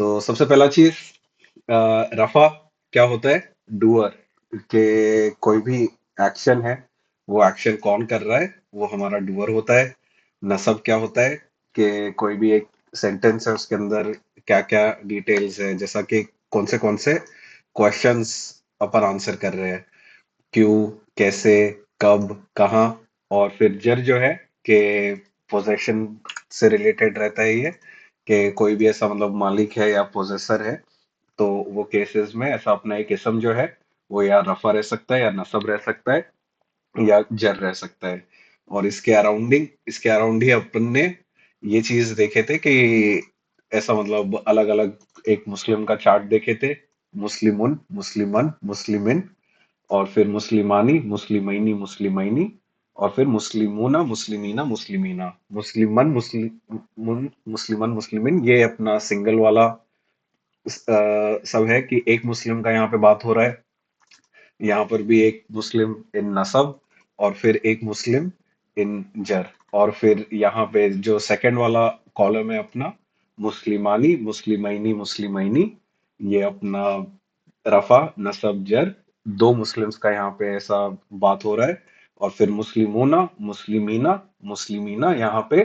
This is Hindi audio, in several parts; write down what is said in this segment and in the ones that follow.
तो सबसे पहला चीज, रफा क्या होता है? डूअर के कोई भी एक्शन है, वो एक्शन कौन कर रहा है, वो हमारा डूअर होता है। नसब क्या होता है कि कोई भी एक सेंटेंस है उसके अंदर क्या क्या डिटेल्स है, जैसा कि कौन से क्वेश्चंस अपन आंसर कर रहे हैं, क्यों, कैसे, कब, कहाँ। और फिर जर जो है कि पोजेशन से रिलेटेड रहता है ये, कि कोई भी ऐसा मतलब मालिक है या पोजेसर है, तो वो केसेस में ऐसा अपना एक इसम जो है वो या रफा रह सकता है, या नसब रह सकता है, या जर रह सकता है। और इसके अराउंड ही अपन ने ये चीज देखे थे कि ऐसा मतलब अलग अलग एक मुस्लिम का चार्ट देखे थे। मुस्लिमुन, मुस्लिमन, मुस्लिमिन, और फिर मुस्लिमानी, मुस्लिमैनी, मुस्लिमैनी, और फिर मुस्लिमूना, मुस्लिमीना, मुस्लिमीना, मुस्लिमन, मुस्लिमन, मुस्लिमिन। ये अपना सिंगल वाला सब है कि एक मुस्लिम का यहाँ पे बात हो रहा है। यहाँ पर भी एक मुस्लिम इन नसब, और फिर एक मुस्लिम इन जर। और फिर यहाँ पे जो सेकंड वाला कॉलम है अपना, मुस्लिमानी, मुस्लिमैनी, मुस्लिमैनी, ये अपना रफा, नसब, जर, दो मुस्लिम्स का यहाँ पे ऐसा बात हो रहा है। और फिर मुस्लिमूना, मुस्लिमीना, मुस्लिमीना, यहाँ पे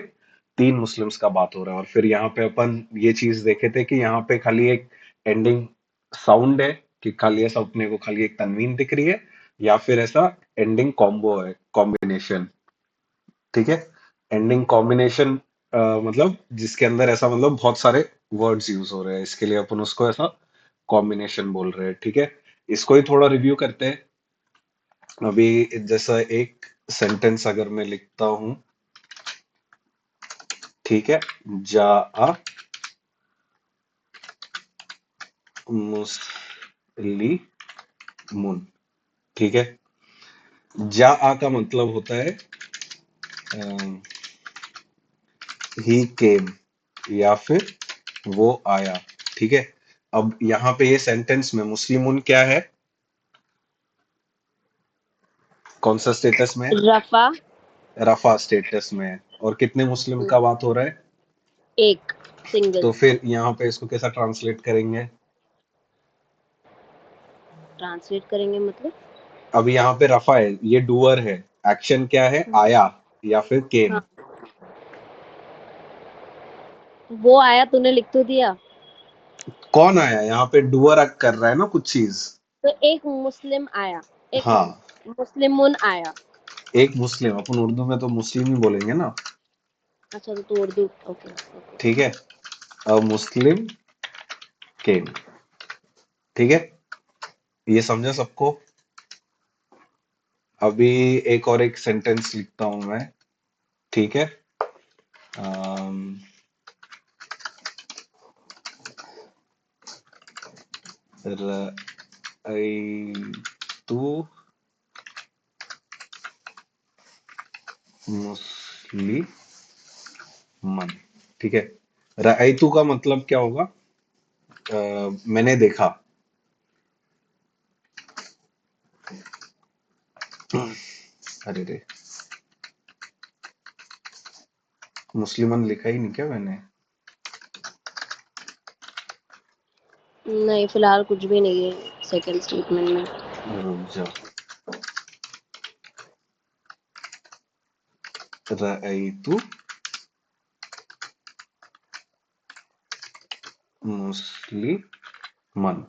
तीन मुस्लिम्स का बात हो रहा है। और फिर यहाँ पे अपन ये चीज देखे थे कि यहाँ पे खाली एक एंडिंग साउंड है, कि खाली ऐसा अपने को खाली एक तनवीन दिख रही है, या फिर ऐसा एंडिंग कॉम्बो है, कॉम्बिनेशन। ठीक है। एंडिंग कॉम्बिनेशन मतलब जिसके अंदर ऐसा मतलब बहुत सारे वर्ड्स यूज हो रहे हैं, इसके लिए अपन उसको ऐसा कॉम्बिनेशन बोल रहे हैं। ठीक है। इसको ही थोड़ा रिव्यू करते हैं। अभी जैसा एक सेंटेंस अगर मैं लिखता हूं, ठीक है, जा आ मुस्लिमुन। ठीक है। जा आ का मतलब होता है ही केम, या फिर वो आया। ठीक है। अब यहाँ पे ये सेंटेंस में मुस्लिमुन क्या है, कौन सा स्टेटस में है? रफा। रफा स्टेटस में है। और कितने मुस्लिम का बात हो रहा है? एक सिंगल। तो फिर यहाँ पे इसको कैसा ट्रांसलेट करेंगे? ट्रांसलेट करेंगे मतलब? अब यहाँ पे रफा है, ये डूअर है, एक्शन क्या है, आया या फिर केम। हाँ, वो आया, तूने लिख तो दिया। कौन आया? यहाँ पे डूअर कर रहा है ना कुछ चीज। तो एक मुस्लिम आया, एक हाँ, मुस्लिमुन आया। एक मुस्लिम, अपन उर्दू में तो मुस्लिम ही बोलेंगे ना। अच्छा, तो उर्दू। Okay okay. ठीक है। अब मुस्लिम केम। ठीक है। ये समझा सबको? अभी एक सेंटेंस लिखता हूं मैं। ठीक है। अम, रअयतु मुस्लिमन। ठीक है। रअयतु का मतलब क्या होगा? मैंने देखा। अरे रे, मुस्लिमन लिखा ही नहीं क्या मैंने? नहीं, फिलहाल कुछ भी नहीं है सेकंड स्टेटमेंट में। रुक जा। रअयतु मुस्लिमन।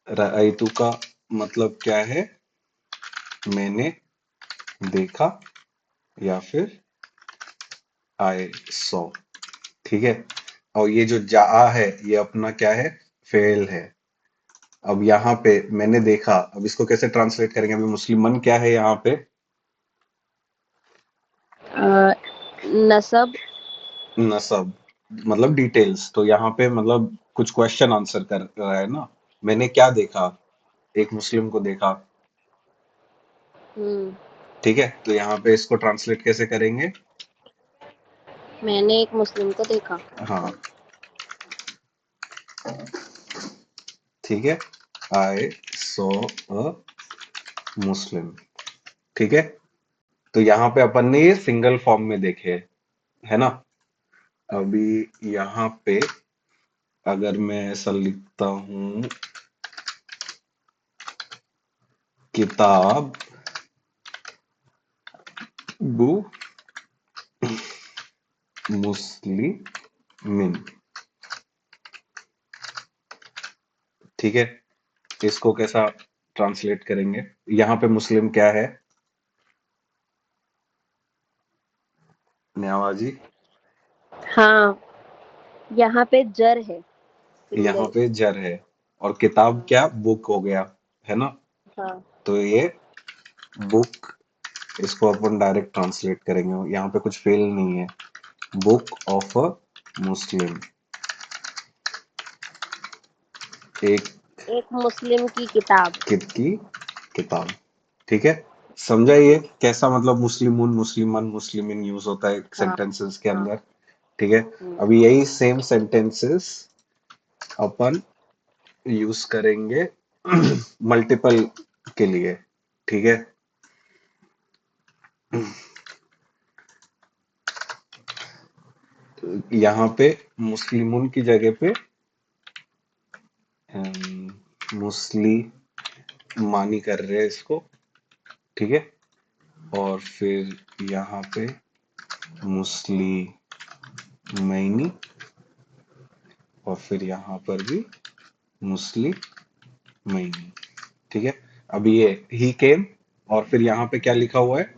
रअयतु का मतलब क्या है? मैंने देखा, या फिर आई सॉ। ठीक है। और ये जो जा है, ये अपना क्या है? फेल है। अब यहाँ पे मैंने देखा, अब इसको कैसे ट्रांसलेट करेंगे? अभी मुस्लिमन क्या है यहाँ पे? अ, नसब। नसब, मतलब डिटेल्स। तो यहाँ पे मतलब कुछ क्वेश्चन आंसर कर रहा है ना। मैंने क्या देखा? एक मुस्लिम को देखा। हम्म। ठीक है। तो यहाँ पे इसको ट्रांसलेट कैसे करेंगे? मैंने एक मुस्लिम को देखा। हाँ, ठीक है। आई सो अ मुस्लिम। ठीक है। तो यहाँ पे अपन ने ये सिंगल फॉर्म में देखे है ना। अभी यहाँ पे अगर मैं ऐसा लिखता हूं, किताब बु मुस्लिमिन, ठीक है। इसको कैसा ट्रांसलेट करेंगे? यहाँ पे मुस्लिम क्या है, न्यावाजी? हाँ, यहाँ पे जर है, यहाँ प्लूरल। पे जर है, और किताब हाँ। क्या, बुक हो गया, है ना? हाँ। तो ये बुक, इसको अपन डायरेक्ट ट्रांसलेट करेंगे, यहाँ पे कुछ फेल नहीं है। बुक ऑफ अ मुस्लिम, एक एक मुस्लिम की किताब। की किताब, ठीक है। समझा ये कैसा, मतलब मुस्लिमुन, मुस्लिमन, मुस्लिमिन यूज होता है हाँ। सेंटेंसेस के हाँ। अंदर, ठीक है। हम्म। अभी यही सेम सेंटेंसेस अपन यूज करेंगे मल्टीपल के लिए, ठीक है। यहाँ पे मुस्लिमुन की जगह पे मुस्लिमानी कर रहे हैं इसको, ठीक है। और फिर यहाँ पे मुस्लिमैनी, और फिर यहाँ पर भी मुस्लिमैनी, ठीक है। अभी ये ही केम, और फिर यहाँ पे क्या लिखा हुआ है,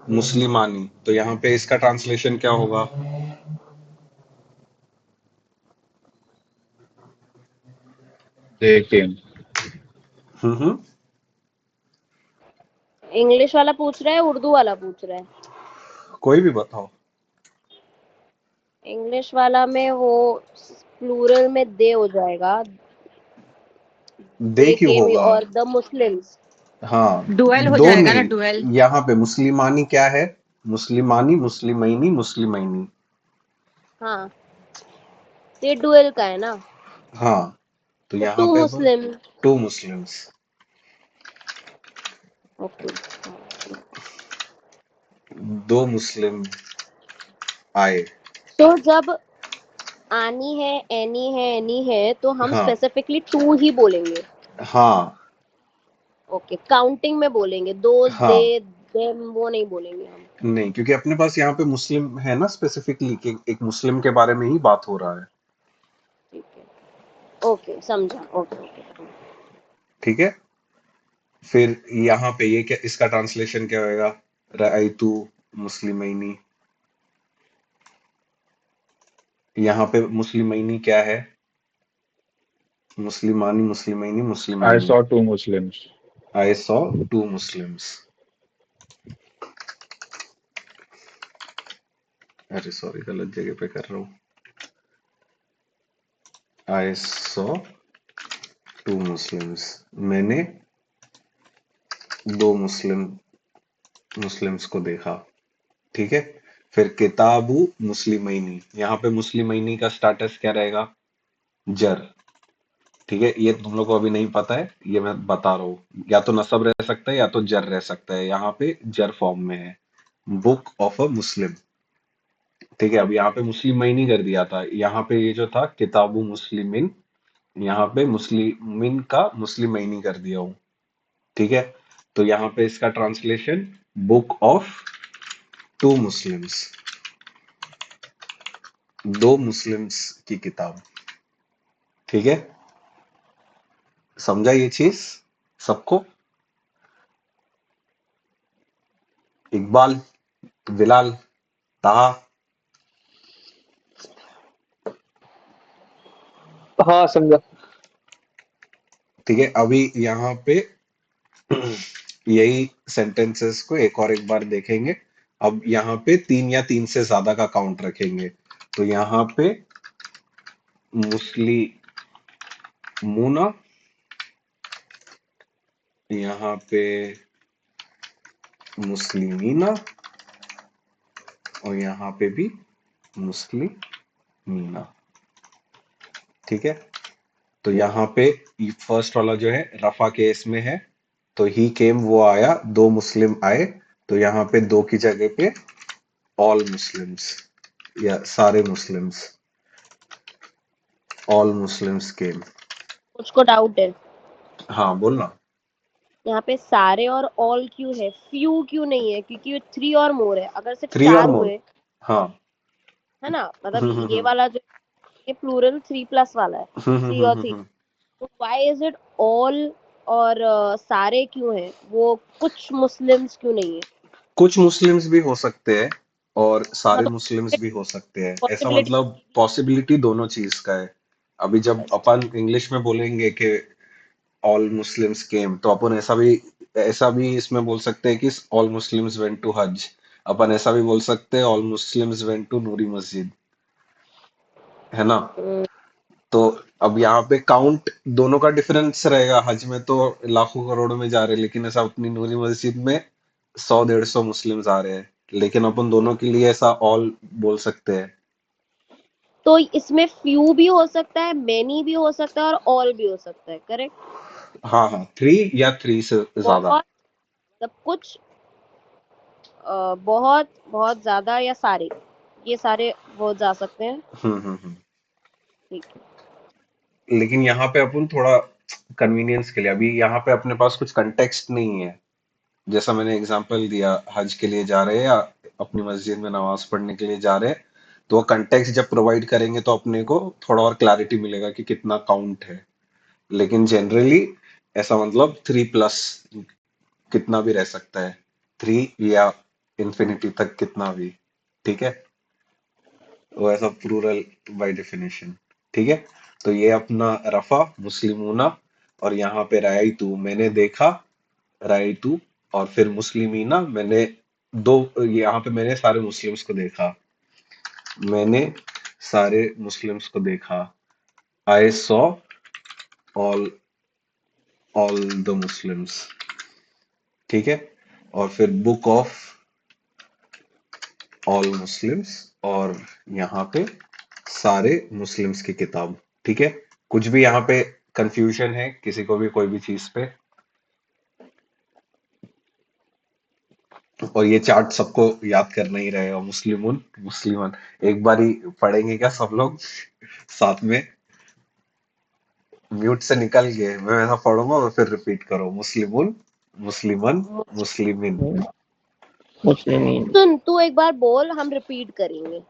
मुस्लिमानी, तो यहाँ पे इसका ट्रांसलेशन क्या होगा? They came. हम्म। इंग्लिश वाला पूछ रहा है, उर्दू वाला पूछ रहा है? कोई भी बताओ। इंग्लिश वाला में वो प्लूरल में दे हो जाएगा। दे दे क्यों केम होगा? और द मुस्लिम्स। हाँ, डुअल हो दो जाएगा ना, डुअल। नहीं, यहाँ पे मुस्लिमानी क्या है, मुस्लिमानी, मुस्लिमैनी, मुस्लिमैनी, हाँ, ये डुअल का है ना। हाँ। तो तो यहाँ टू पे अब मुस्लिम। To Muslims, okay. दो मुस्लिम आए। तो जब आनी है, एनी है, तो हम हाँ, स्पेसिफिकली टू ही बोलेंगे। हाँ, ओके, काउंटिंग में बोलेंगे, दोज, दे, हाँ। देम वो नहीं बोलेंगे हम। नहीं, क्योंकि अपने पास यहाँ पे मुस्लिम है ना, स्पेसिफिकली कि एक मुस्लिम के बारे में ही बात हो रहा है, ठीक है, ओके, समझा। Okay okay. ठीक है। फिर यहाँ पे ये क्या, इसका ट्रांसलेशन क्या होएगा, रअयतु मुस्लिमैनी। यहाँ पे मुस्लिमैनी क्या है, मुस्लिमानी, मुस्लिमैनी, I मुस्लिमैनी। saw two Muslims. I saw two Muslims, अरे सॉरी, गलत जगह पे कर रहा हूँ। आई सॉ टू मुस्लिम्स, मैंने दो मुस्लिम्स को देखा, ठीक है। फिर किताबु मुस्लिमैनी, यहाँ पे मुस्लिमैनी का स्टेटस क्या रहेगा, जर, ठीक है। ये तुम लोग को अभी नहीं पता है, ये मैं बता रहा हूँ, या तो नसब रह सकता है या तो जर रह सकता है, यहाँ पे जर फॉर्म में है, बुक ऑफ अ मुस्लिम, ठीक है। अब यहाँ पे मुस्लिमैनी कर दिया था, यहाँ पे ये जो था किताबु मुस्लिमिन, यहाँ पे मुस्लिमिन का मुस्लिमैनी कर दिया हूँ, ठीक है। तो यहाँ पे इसका translation, book of two Muslims, दो मुस्लिम्स की किताब, ठीक है। समझा ये चीज सबको? इकबाल, बिलाल, ताहा, हाँ समझा। ठीक है। अभी यहाँ पे यही सेंटेंसेस को एक बार देखेंगे। अब यहाँ पे तीन या तीन से ज्यादा का काउंट रखेंगे, तो यहाँ पे मुस्लिमूना, यहाँ पे मुस्लिमीना, और यहाँ पे भी मुस्लिमीना, ठीक है। तो यहाँ पे फर्स्ट वाला जो है रफा केस में है, तो ही केम वो आया, दो मुस्लिम आए, तो यहाँ पे दो की जगह पे ऑल मुस्लिम्स, या सारे मुस्लिम्स, ऑल मुस्लिम्स केम। मुझको डाउट है, हाँ बोलना। यहाँ पे सारे और ऑल क्यों है, फ्यू क्यों नहीं है? क्योंकि 3 और मोर है। अगर सिर्फ थ्री और 4 मोर। हुए, हाँ। है ना, मतलब हम्म ये हम्म वाला जो, ये प्लूरल 3 प्लस वाला है, थ्री और थ्री। हम्म। तो व्हाई इज इट ऑल और सारे क्यों है? वो कुछ मुस्लिम्स क्यों नहीं है? कुछ मुस्लिम्स भी हो सकते हैं और हाँ सारे तो मुस्लिम्स भी हो सकते हैं, ऐसा पॉसिबिलिटी। मतलब पॉसिबिलिटी दोनों चीज का है। अभी जब अपन इंग्लिश में बोलेंगे कि ऑल मुस्लिम्स केम, तो अपन ऐसा भी इसमें बोल सकते हैं कि ऑल मुस्लिम्स वेंट टू हज। अपन ऐसा भी बोल सकते हैं ऑल मुस्लिम्स वेंट टू नूरी मस्जिद, है ना। तो अब यहाँ पे काउंट दोनों का डिफरेंस रहेगा। हज में तो लाखों करोड़ों में जा रहे हैं, लेकिन ऐसा अपनी नूरी मस्जिद में 100-150 मुस्लिम्स आ रहे हैं, लेकिन अपन दोनों के लिए ऐसा ऑल बोल सकते हैं। तो इसमें फ्यू भी हो सकता है, मेनी भी हो सकता है और ऑल भी हो सकता है, करेक्ट? हाँ हाँ, 3 या 3 से ज्यादा। बहुत, मतलब कुछ, बहुत बहुत ज्यादा या सारे, ये सारे वो जा सकते हैं। हम्म। ठीक है। लेकिन यहाँ पे अपन थोड़ा कन्वीनियंस के लिए, अभी यहाँ पे अपने पास कुछ कंटेक्स्ट नहीं है। जैसा मैंने एग्जांपल दिया, हज के लिए जा रहे हैं या अपनी मस्जिद में नमाज पढ़ने के लिए जा रहे हैं, तो वो कंटेक्स्ट जब प्रोवाइड करेंगे तो अपने को थोड़ा और क्लैरिटी मिलेगा कि कितना काउंट है। लेकिन जनरली ऐसा मतलब 3+ कितना भी रह सकता है, 3 या इंफिनिटी तक कितना भी। ठीक है, वो ऐसा प्लूरल बाय डेफिनेशन। ठीक है, तो ये अपना रफा मुस्लिमूना, और यहाँ पे रायतू मैंने देखा, रायतू, और फिर मुस्लिमीना मैंने दो, यहाँ पे मैंने सारे मुस्लिम्स को देखा, मैंने सारे मुस्लिम्स को देखा। I saw all all the Muslims. ठीक है, और फिर बुक ऑफ ऑल मुस्लिम्स, और यहाँ पे सारे मुस्लिम्स की किताब। ठीक है, कुछ भी यहाँ पे कंफ्यूजन है किसी को भी कोई भी चीज पे, और ये चार्ट सबको याद करना ही रहेगा, मुस्लिमुन मुस्लिमन। एक बार ही पढ़ेंगे क्या सब लोग साथ में? म्यूट से निकल गए, मैं ऐसा पढ़ूंगा और फिर रिपीट करो, मुस्लिमुन मुस्लिमन मुस्लिमिन। मुस्लिमीन। सुन, तू एक बार बोल, हम रिपीट करेंगे।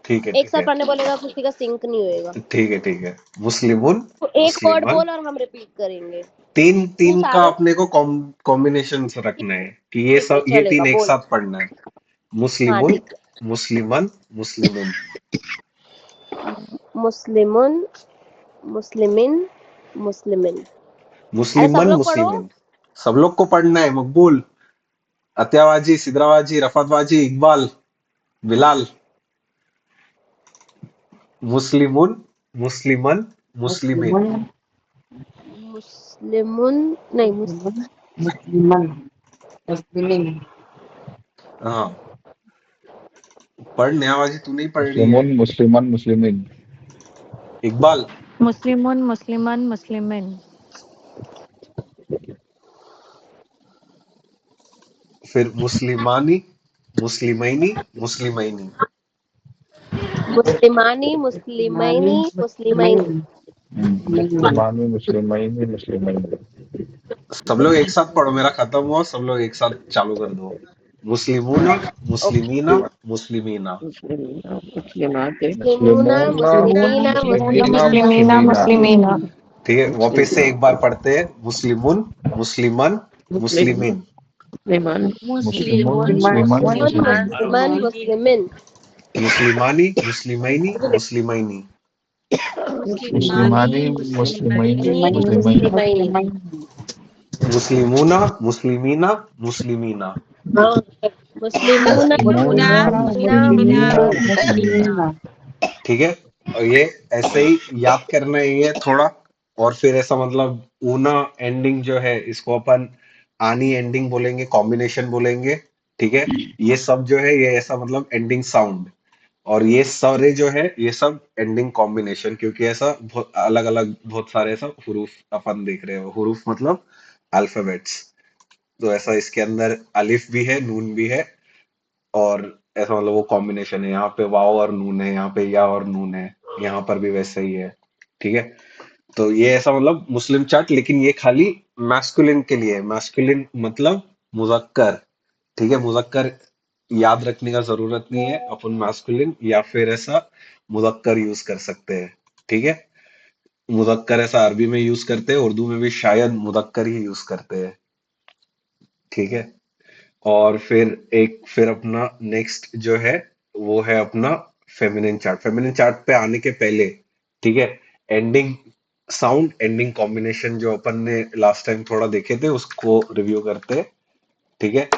ठीक है एक ठीक साथ है पढ़ने बोलेगा, किसी का सिंक नहीं होएगा। ठीक है ठीक है। मुस्लिमुन तो एक वर्ड मुस्लिमन। बोल और हम रिपीट करेंगे। तीन तू तीन का सारे, अपने को कॉम्बिनेशन रखना है कि ये ठीक है सब, ये चलेगा, तीन एक बोल। साथ पढ़ना है। हाँ मुस्लिमुन ठीक मुस्लिमन मुस्लिमिन। है। मुस्लिमुन, मुस्लिमिन, मुस्लिमिन। अरे सब मुस्लिमन लोग पढ़ो। मुस्लिमिन। सब लोग को पढ़ना है, मकबूल, अत्यावाजी, सिदरावाजी, रफतवाजी, इकबाल, बिलाल। मुस्लिमुन मुस्लिमन मुस्लिमिन। मुस्लिमन मुस्लिमुन, नहीं मुस्लिमन मुस्लिमन मुस्लिमीन। हाँ, पढ़, नयावाजी तू नहीं पढ़ रही है? मुस्लिमुन मुस्लिमन मुस्लिमीन। इकबाल। मुस्लिमुन मुस्लिमन मुस्लिमिन। फिर मुस्लिमानी मुस्लिमैनी मुस्लिमैनी। मुस्लिमानी, मुस्लिमानी मुस्लिमैनी, मुस्लिमैनी। मुस्लिमीन। मुसलमानी मुस्लिमैनी मुस्लिमैन। सब लोग एक साथ पढ़ो, मेरा खत्म हुआ, सब लोग एक साथ चालू कर दो। मुस्लिमूना ओके। मुस्लिमीना मुस्लिमीना। मुस्लिमीना मुस्लिमात मुस्लिमूना, मुस्लिमून मुस्लिमीना, मुस्लिमीना मुस्लिमीना मुस्लिमीना। मुस्लिमीना। मुस्लिमीना। ठीक है, वापिस से एक मुस्लिमीन बार पढ़ते हैं। मुस्लिमुन मुस्लिमन मुस्लिम मुस्लिमिन। मुस्लिमान मुस्लिमुन मुस्लिमुन मुस्लिमान मुस्लिमन मुस्लिमुन, मुस्लिमीन। मुस्लिमन, मुस्लिमिन। मुस्लिमानी मुस्लिमैनी मुस्लिमैनी। मुस्लिमानी मुस्लिमानी मुस्लिमैनी मुस्लिमैनी मुस्लिमैन। मुस्लिमैनी। मुस्लिमूना मुस्लिमीना मुस्लिमीना। मुस्लिमूना, मुस्लिमून मुस्लिमूना मुस्लिमीना, मुस्लिमीना मुस्लिमीना मुस्लिमीना। मुस्लिमीना। मुस्लिमीना। ठीक है, और ये ऐसे ही याद करना है ये थोड़ा। और फिर ऐसा मतलब ऊना एंडिंग जो है, इसको अपन आनी एंडिंग बोलेंगे, कॉम्बिनेशन बोलेंगे। ठीक है, ये सब जो है ये ऐसा मतलब एंडिंग साउंड, और ये सारे जो है ये सब एंडिंग कॉम्बिनेशन, क्योंकि ऐसा बहुत अलग अलग बहुत सारे ऐसा हुरूफ अपन देख रहे हो, हुरूफ मतलब अल्फाबेट्स। तो ऐसा इसके अंदर अलिफ भी है, नून भी है, और ऐसा मतलब वो कॉम्बिनेशन है, यहाँ पे वाव और नून है, यहाँ पे या और नून है। यहाँ पर भी वैसे ही है। ठीक है, तो ये ऐसा मतलब मुस्लिम चार्ट, लेकिन ये खाली मैस्कुलिन के लिए है। मैस्कुलिन मतलब मुजक्कर। ठीक है, मुजक्कर याद रखने का जरूरत नहीं है, अपन मैस्कुलिन या फिर ऐसा मुजक्कर यूज कर सकते हैं। ठीक है, मुदक्कर ऐसा अरबी में यूज करते हैं, उर्दू में भी शायद मुदक्कर ही यूज करते हैं। ठीक है, और फिर अपना नेक्स्ट जो है वो है अपना फेमिनिन चार्ट। फेमिनिन चार्ट पे आने के पहले, ठीक है, एंडिंग साउंड एंडिंग कॉम्बिनेशन जो अपन ने लास्ट टाइम थोड़ा देखे थे उसको रिव्यू करते हैं। ठीक है,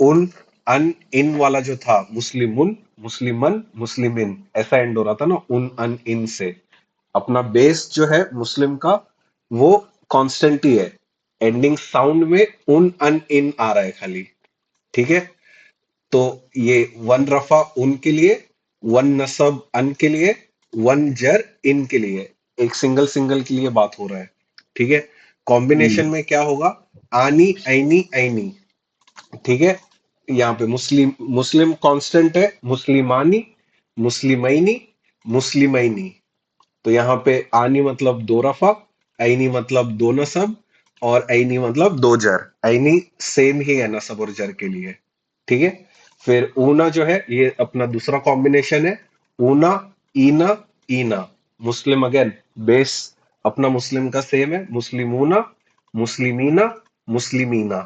उन अन इन वाला जो था, मुस्लिमुन मुस्लिमन मुस्लिमिन, ऐसा एंड हो रहा था ना उन अन इन से। अपना बेस जो है मुस्लिम का वो कांस्टेंट ही है। एंडिंग साउंड में उन अन इन आ रहा है खाली। ठीक है, तो ये वन रफा उन के लिए, वन नसब अन के लिए, वन जर इन के लिए, एक सिंगल सिंगल के लिए बात हो रहा है। ठीक है, कॉम्बिनेशन में क्या होगा, आनी ऐनी ऐनी। ठीक है, यहाँ पे मुस्लिम मुस्लिम कांस्टेंट है, मुस्लिमानी मुस्लिमैनी मुस्लिमैनी। तो यहाँ पे आनी मतलब दो रफा, ऐनी मतलब दो नसब, और ऐनी मतलब दो जर। ऐनी सेम ही है नसब और जर के लिए। ठीक है, फिर ऊना जो है ये अपना दूसरा कॉम्बिनेशन है, ऊना ईना ईना। मुस्लिम अगेन बेस अपना मुस्लिम का सेम है, मुस्लिमूना मुस्लिमीना मुस्लिमीना।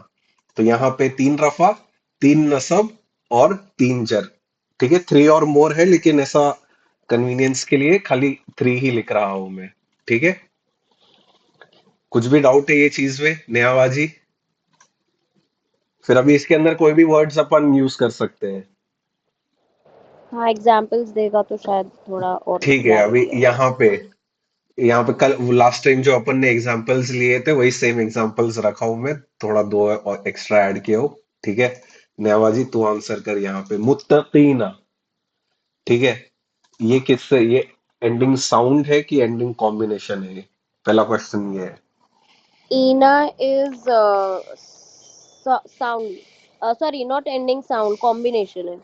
तो यहाँ पे तीन रफा, तीन नसब और तीन जर। ठीक है, थ्री और मोर है, लेकिन ऐसा कन्वीनियंस के लिए खाली थ्री ही लिख रहा हूं मैं। ठीक है, कुछ भी डाउट है ये चीज में नेहाबाजी? फिर अभी इसके अंदर कोई भी वर्ड्स अपन यूज कर सकते हैं। हाँ, एग्जाम्पल्स देगा तो शायद थोड़ा और ठीक है, अभी क्लैरिटी आएगा। यहाँ पे कल लास्ट टाइम जो अपन ने एग्जांपल्स लिए थे वही सेम एग्जांपल्स रखा हूं मैं, थोड़ा दो और एक्स्ट्रा ऐड किया हो। ठीक है, नेहाबाजी तू आंसर कर यहाँ पे, मुत्तकीना। ठीक है, ये किससे, ये एंडिंग साउंड है कि एंडिंग कॉम्बिनेशन है? पहला क्वेश्चन ये है। Ina is sound. Sorry, not ending sound. Combination है,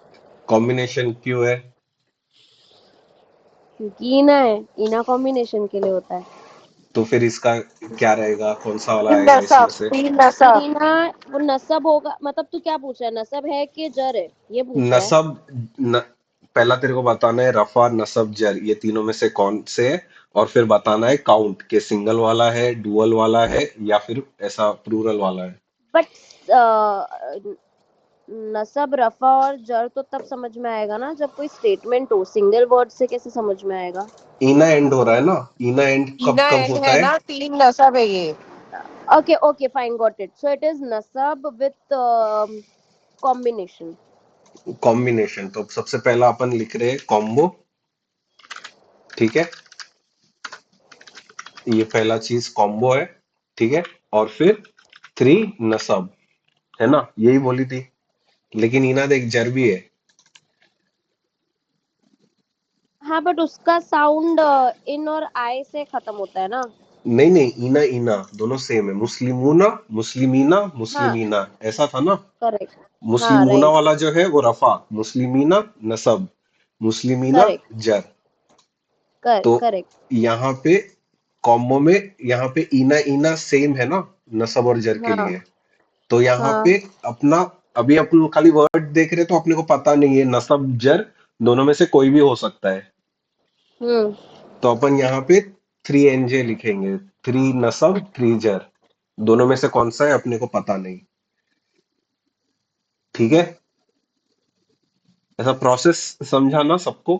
कॉम्बिनेशन क्यों है? क्योंकि ईना है। ईना कॉम्बिनेशन के लिए होता है। तो फिर इसका क्या रहेगा, कौन सा वाला तीन आएगा इसमें नसब, से? तीन नसब। ईना वो नसब होगा, मतलब तू क्या पूछ रहा है, नसब है कि जर है, ये पूछ रहा है। नसब न, पहला तेरे को बताना है रफा नसब जर ये तीनों में से कौन से है, और फिर बताना है काउंट के सिंगल वाला है, डुअल वाला है, या फिर ऐसा प्लूरल वाला है। बट नसब रफा और जर तो तब समझ में आएगा ना जब कोई स्टेटमेंट हो, सिंगल वर्ड से कैसे समझ में आएगा। ईना एंड हो रहा है ना, ईना एंड कब ईना कब एंड होता है है? ना, तीन नसब है ये। Okay, okay, fine, got it. So it is nasab with combination. Combination. तो सबसे पहला अपन लिख रहे हैं कॉम्बो। ठीक है, ये पहला चीज कॉम्बो है। ठीक है, और फिर थ्री नसब, है ना, यही बोली थी। लेकिन ईना देख जर भी है। हाँ, बट उसका साउंड इन और आई से खत्म होता है ना। नहीं नहीं, ईना ईना दोनों सेम है, मुस्लिमूना मुस्लिमीना हाँ, मुस्लिमीना ऐसा था ना। करेक्ट। हाँ, मुस्लिमूना राइट। वाला जो है वो रफा, मुस्लिमीना नसब, मुस्लिमीना करेक्ट, जर। तो करेक्ट। यहाँ पे कॉम्बो में यहाँ पे ईना ईना सेम है ना नसब और जर के हाँ, लिए। तो यहाँ हाँ। पे अपना, अभी अपन खाली वर्ड देख रहे तो अपने को पता नहीं है नसब जर दोनों में से कोई भी हो सकता है। हम्म। तो अपन यहाँ पे थ्री एनजे लिखेंगे, थ्री नसब थ्री जर, दोनों में से कौन सा है अपने को पता नहीं। ठीक है, ऐसा प्रोसेस समझा ना सबको?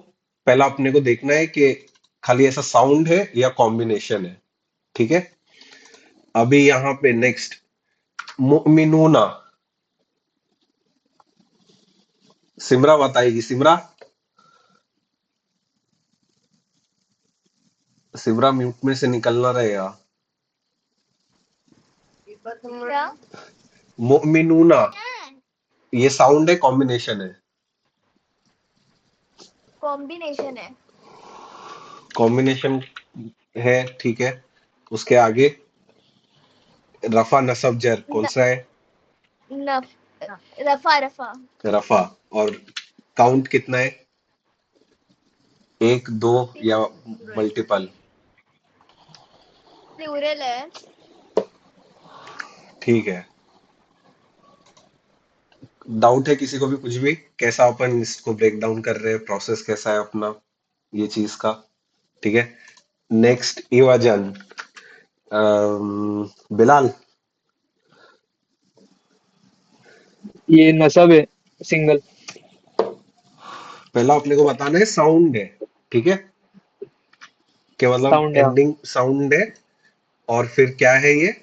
पहला अपने को देखना है कि खाली ऐसा साउंड है या कॉम्बिनेशन है। ठीक है, अभी यहाँ पे नेक्स्ट मुमिनूना। सिमरा बताएगी, सिमरा। सिमरा म्यूट में से निकलना रहेगा। क्या मुमिनूना ये साउंड है कॉम्बिनेशन है? कॉम्बिनेशन है? कॉम्बिनेशन है, ठीक है। उसके आगे रफा नसब जर कौन न, सा है? नफ, रफा रफा। रफा। और काउंट कितना है? एक, दो या मल्टीपल? प्लूरल है। ठीक है। डाउट है किसी को भी कुछ भी, कैसा अपन इसको ब्रेक डाउन कर रहे हैं, प्रोसेस कैसा है अपना ये चीज का? ठीक है। नेक्स्ट इवाजन, बिलाल। ये नसब है, सिंगल। पहला अपने को बताना है साउंड है, ठीक है, कि मतलब साउंड है, हाँ। एंडिंग साउंड है, और फिर क्या है ये?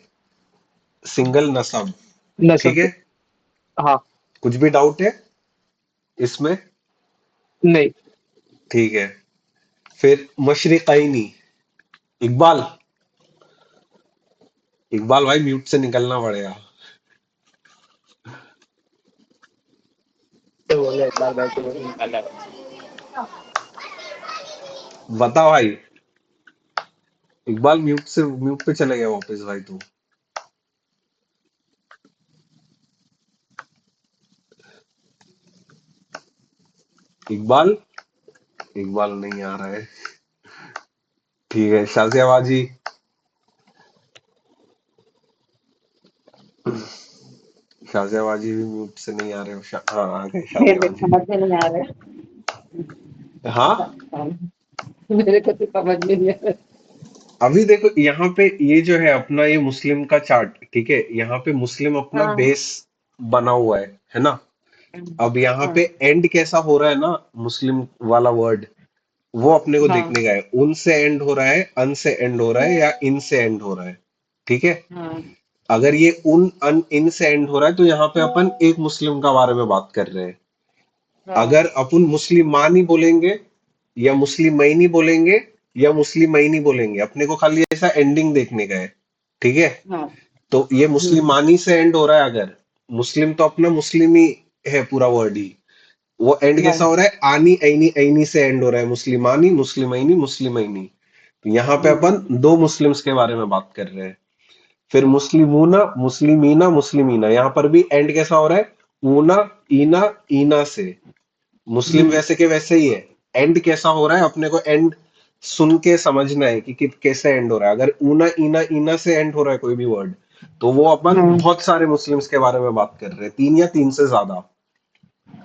सिंगल नसब। ठीक नसब, है। हाँ। कुछ भी डाउट है इसमें? नहीं। ठीक है। फिर मशरिकैनी, इकबाल। इकबाल भाई म्यूट से निकलना पड़ेगा। तो बोले एक बार बैठ के बोले निकाला है। बता भाई। इकबाल म्यूट पे चले गया वापस भाई तू। इकबाल, इकबाल नहीं आ रहा है। ठीक है, शाजिया बाजी। शाजिया बाजी भी म्यूट से नहीं आ रहे हो। हाँ आ गए शाजिया मेरे बाजी। समझ में नहीं आ रहा हाँ। है। मेरे को तो समझ में नहीं आ रहा अभी देखो यहाँ पे ये जो है अपना ये मुस्लिम का चार्ट, ठीक है, यहाँ पे मुस्लिम अपना हाँ बेस बना हुआ है ना? अब यहाँ हाँ पे एंड कैसा हो रहा है ना, मुस्लिम वाला वर्ड, वो अपने को हाँ देखने का है। उन से एंड हो रहा है, अन से एंड हो रहा है, या इन से एंड हो रहा है। ठीक है। हाँ अगर ये उन अन इन से एंड हो रहा है तो यहाँ पे अपन एक मुस्लिम का बारे में बात कर रहे हैं। हाँ अगर अपन मुस्लिमानी बोलेंगे या मुस्लिमैनी बोलेंगे या मुस्लिमैनी बोलेंगे, अपने को खाली ऐसा एंडिंग देखने का है। ठीक है। हाँ तो ये हम्म, मुस्लिमानी से एंड हो रहा है, अगर मुस्लिम तो अपना मुस्लिम ही है पूरा वर्ड ही, वो एंड कैसा हाँ हो रहा है? आनी ऐनी ऐनी से एंड हो रहा है, मुस्लिमानी मुस्लिमैनी मुस्लिमैनी। तो यहाँ पे अपन हम्म, दो मुस्लिम्स के बारे में बात कर रहे हैं। फिर मुस्लिमूना मुस्लिमीना मुस्लिमीना, यहाँ पर भी एंड कैसा हो रहा है? ऊना ईना ईना से। मुस्लिम हम्म, वैसे के वैसे ही है। एंड कैसा हो रहा है अपने को एंड सुन के समझना है कि कैसे एंड हो रहा है। अगर ऊना ईना ईना से एंड हो रहा है कोई भी वर्ड, तो वो अपन हाँ बहुत सारे मुस्लिम्स के बारे में बात कर रहे हैं, तीन या तीन से ज्यादा,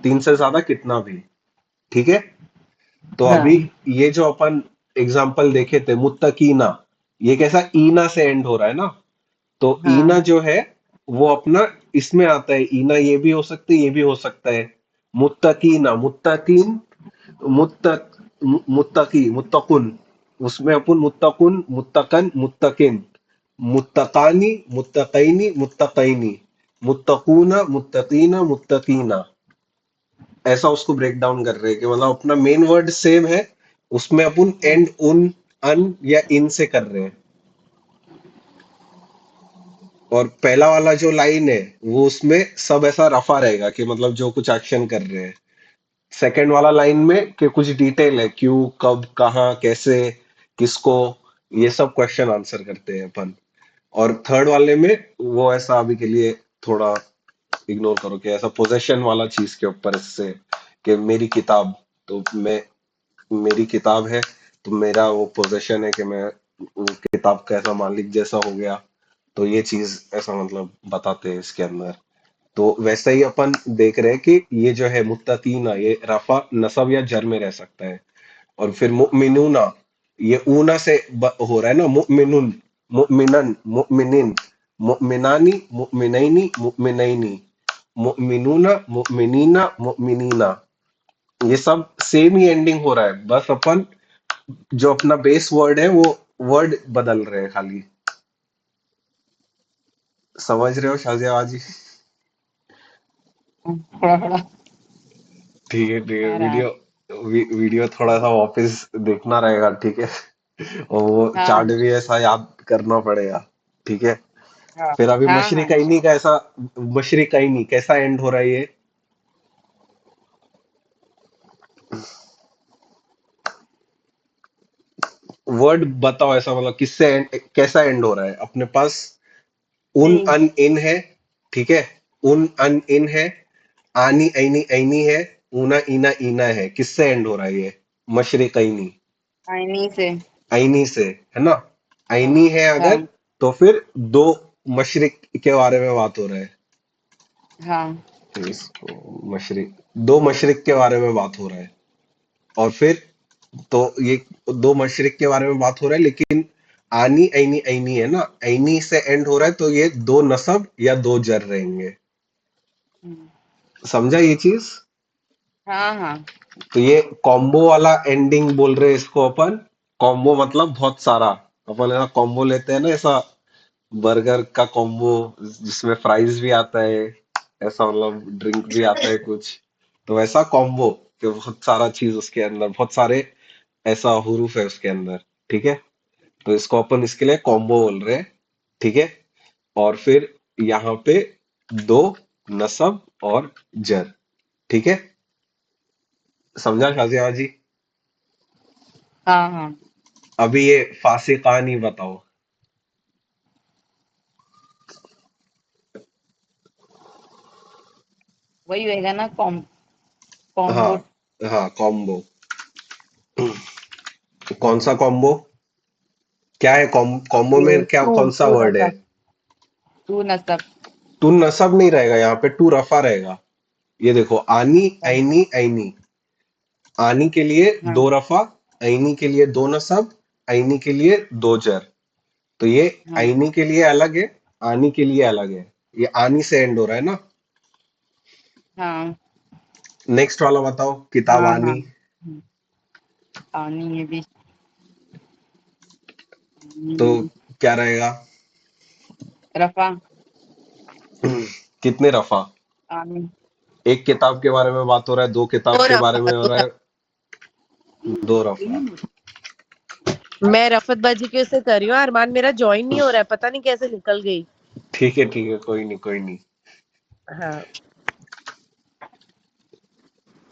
तीन से ज्यादा कितना भी। ठीक है। तो अभी हाँ ये जो अपन एग्जाम्पल देखे थे मुत्तकीना, ये कैसा ईना से एंड हो रहा है ना? तो ईना हाँ जो है वो अपना इसमें आता है। ईना ये भी हो सकती है, ये भी हो सकता है। मुत्तकीना मुत्तकीन, मुत्तक मुत्तकी मुत्तकुन, उसमें अपन मुत्तकुन मुत्तकन मुत्तकिन, मुत्तकानी मुत्तकैनी मुत्तकैनी, मुत्तकूना मुत्तकीना मुत्तकीना, ऐसा उसको ब्रेक डाउन कर रहे हैं कि मतलब अपना मेन वर्ड सेम है, उसमें अपन एंड उन अन या इन से कर रहे हैं। और पहला वाला जो लाइन है वो उसमें सब ऐसा रफा रहेगा कि मतलब जो कुछ एक्शन कर रहे हैं। सेकंड वाला लाइन में कि कुछ डिटेल है, क्यों कब कहाँ कैसे किसको, ये सब क्वेश्चन आंसर करते हैं अपन। और थर्ड वाले में वो ऐसा अभी के लिए थोड़ा इग्नोर करो कि ऐसा पोजेशन वाला चीज के ऊपर इससे कि मेरी किताब, तो मैं मेरी किताब है, तो मेरा वो पोजेशन है कि मैं वो किताब का ऐसा मालिक जैसा हो गया। तो ये चीज ऐसा मतलब बताते हैं इसके अंदर। तो वैसे ही अपन देख रहे हैं कि ये जो है मुत्तकीना, ये रफा नसब या जर में रह सकता है। और फिर मुमिनुना, ये ऊना से हो रहा है ना, मुमिनुन मुमिनन मुमिनिन, मुमिनानी मुमिनैनी मुमिनैनी, मुमिनुना मुमिनीना मुमिनीना, ये सब सेम ही एंडिंग हो रहा है, बस अपन जो अपना बेस वर्ड है वो वर्ड बदल रहे हैं खाली। समझ रहे हो शाजिया बाजी? थोड़ा थोड़ा ठीक है, ठीक है। आ रहा है। वीडियो थोड़ा सा वापस देखना रहेगा, ठीक है। और वो चार्ट हाँ भी ऐसा याद करना पड़ेगा। ठीक है। हाँ फिर अभी हाँ हाँ मशरिकैनी का ऐसा, मशरिकैनी कैसा एंड हो रहा है ये? वर्ड बताओ ऐसा, मतलब किससे कैसा एंड हो रहा है अपने पास? उन नहीं अन इन है, ठीक है, उन अन इन है, आनी ऐनी ऐनी है, ऊना ईना ईना है, किससे एंड हो रहा है ये? मशरिकैनी, आईनी से। ऐनी से, है ना? ऐनी है हाँ अगर, तो फिर दो मशरिक के बारे में बात हो रहा है। हाँ तो इसको मशरिक, दो मशरिक के बारे में बात हो रहा है। और फिर तो ये दो मशरिक के बारे में बात हो रहा है, लेकिन आनी ऐनी ऐनी है ना, ऐनी से एंड हो रहा है, तो ये दो नसब या दो जर रहेंगे। हम्म, समझा ये चीज? हाँ हाँ तो ये कॉम्बो वाला एंडिंग बोल रहे हैं इसको अपन। कॉम्बो मतलब बहुत सारा, अपन ऐसा कॉम्बो लेते हैं ना, ऐसा बर्गर का कॉम्बो जिसमें फ्राइज भी आता है, ऐसा मतलब ड्रिंक भी आता है कुछ, तो वैसा कॉम्बो कि बहुत सारा चीज उसके अंदर, बहुत सारे ऐसा हुरूफ है उसके अंदर। ठीक है, तो इसको अपन इसके लिए कॉम्बो बोल रहे हैं। ठीक है, और फिर यहाँ पे दो नसब और जर। ठीक है, समझा शाजिया जी? हाँ हाँ। अभी ये फासिकानी बताओ। वही होएगा ना, कॉम्बो। हाँ हाँ, कॉम्बो। कौन सा कॉम्बो? क्या है कॉम्बो में, क्या टू कौन सा टू वर्ड है? नसब। टू नसब। टू नसब नहीं रहेगा यहाँ पे, टू रफा रहेगा। ये देखो, आनी हाँ ऐनी ऐनी। आनी के लिए हाँ दो रफा, ऐनी के लिए दो नसब, ऐनी के लिए दो जर। तो ये हाँ ऐनी के लिए अलग है, आनी के लिए अलग है। ये आनी से एंड हो रहा है ना। हाँ नेक्स्ट वाला बताओ, हाँ हाँ। किताबानी। आनी ये भी। तो क्या रहेगा? रफा। कितने रफा? आनी। एक किताब के बारे में बात हो रहा है, दो किताब दो के बारे रफा में हो दो रहा है? रफा। दो रफा। मैं रफतबाजी कैसे कर रही हूँ, अरमान मेरा ज्वाइन नहीं हो रहा है, पता नहीं कैसे निकल गई। ठीक है, कोई नहीं कोई नहीं। हाँ,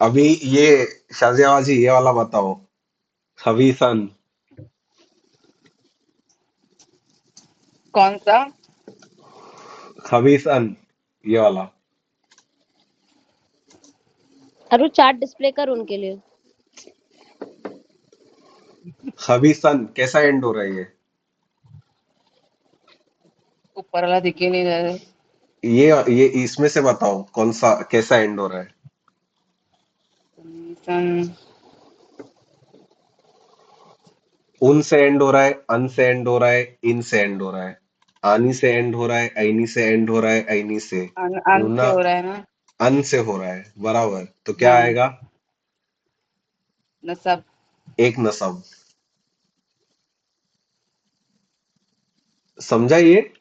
अभी ये शाजियाबाजी, ये वाला बताओ, खबीसन। कौन सा? खबीसन, ये वाला। अरे चार्ट डिस्प्ले कर उनके लिए। खबीसन कैसा एंड हो रहा है ये? ऊपर वाला दिख ही नहीं रहा है। ये इसमें से बताओ कौन सा, कैसा एंड हो रहा है? सन। उन से एंड हो रहा है, अन से एंड हो रहा है, इन से एंड हो रहा है, आनी से एंड हो रहा है, ऐनी से एंड हो रहा है, ऐनी से। अन से ऊना, हो रहा है ना। अन से हो रहा है, बराबर। तो क्या हाँ। आएगा? नसब। एक नसब। समझा ये?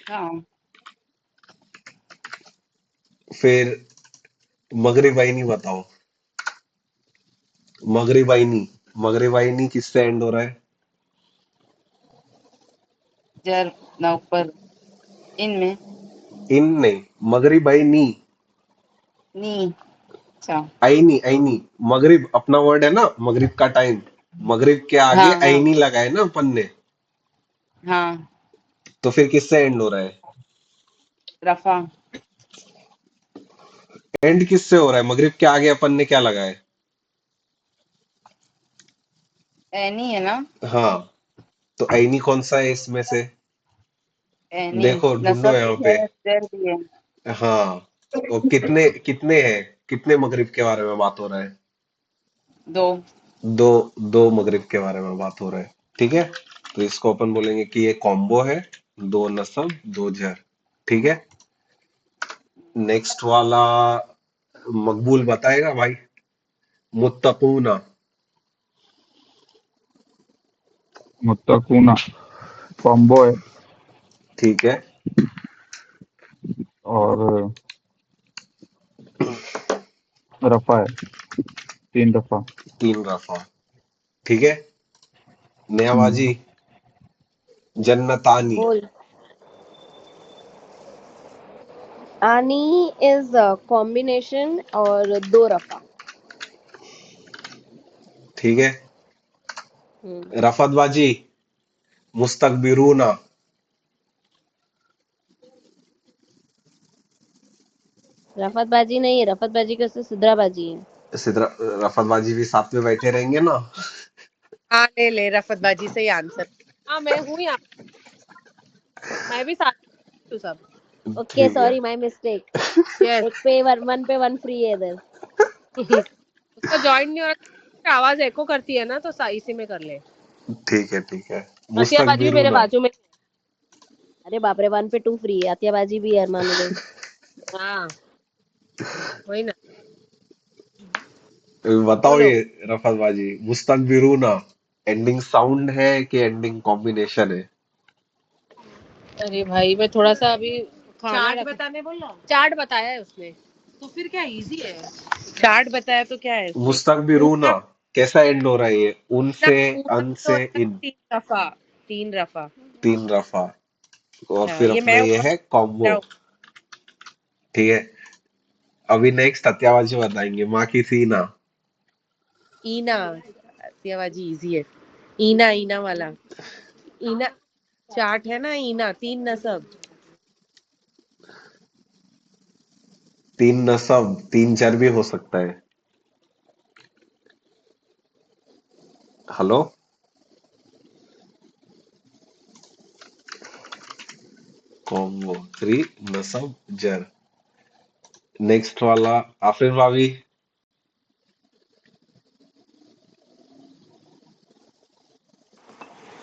हाँ। फिर मगरिबाइनी बताओ। मगरिबाइनी, मगरिबाइनी किससे एंड हो रहा है? जर ना ऊपर। इन में। इन नहीं, मगरिबाइनी। नी। अच्छा। आईनी आईनी। मगरिब अपना वर्ड है ना, मगरिब का टाइम। मगरिब के आगे हाँ हाँ आईनी लगाए ना अपन ने, हाँ। तो फिर किससे एंड हो रहा है? रफा। एंड किससे हो रहा है? मगरिब के आगे अपन ने क्या लगाया है? एनी है ना। हाँ, तो आईनी कौन सा है इसमें से? एनी। देखो ढूंढो नसब यहाँ भी पे। है, जर भी है। हाँ, तो कितने कितने हैं, कितने मगरिब के बारे में बात हो रहा है? दो। दो, दो मगरिब के बारे में बात हो रहा है। ठीक है, तो इसको अपन बोलेंगे कि ये कॉम्बो है, दो नसब दो जर। ठीक है, नेक्स्ट वाला मकबूल बताएगा भाई। मुत्तकूना। मुत्तकूना कॉम्बो है। ठीक है, और रफा है, 3 रफा। तीन रफा। ठीक है, नयाबाजी। हम्म, जन्नतानी। बोल। आनी इज कॉम्बिनेशन और दो रफा। ठीक है, हम्म। रफतबाजी। मुस्तकबिरूना। रफतबाजी नहीं है, रफतबाजी का सिद्राबाजी है। सिद्रा रफत बाजी भी साथ में बैठे रहेंगे ना। हाँ ले रफत बाजी से ही आंसर। हाँ मैं हूँ यहाँ, मैं भी साथ हूँ सब। ओके ठीक है सॉरी माय मिस्टेक। यस एक पे वन पे वन फ्री है इधर। उसको ज्वाइन नहीं हो रहा, आवाज एको करती है ना, तो इसी में कर ले। ठीक है ठीक है। अतिया बाजी भी मुस्तकबिरून मेरे बाजू में। अरे बाप रे 1 पे 2 फ्री है। आतियाबाजी भी है अरमानुद्दीन। हाँ वही ना। बताओ बोलो। ये रफत बाजी, मुस्तकबिरूना एंडिंग साउंड है कि एंडिंग कॉम्बिनेशन है? अरे भाई मैं थोड़ा सा अभी चार्ट बताने बोला। चार्ट बताया है उसने, तो फिर क्या इजी है। चार्ट बताया तो क्या है उसने। मुस्तकबिरूना ऊना कैसा एंड हो रहा है ये? उन ऊना से, ऊना अन जो से, है ना, इन। 3 रफा 3 रफा। 3 रफा। और हाँ फिर ये अपना मैं ये हुआ है कॉम्बो। क्या। ठीक है। अभी नेक्स्ट सत्याबाजी बताएंगे, माँ की सीना। ईना। अतिया बाजी इजी है। ईना ईना वाला। ईना चार्ट है ना, ईना 3 नसब। 3 नसब, 3 चर भी हो सकता है। हेलो। कॉम्बो 3 नसब जर। नेक्स्ट वाला आफिर भाभी।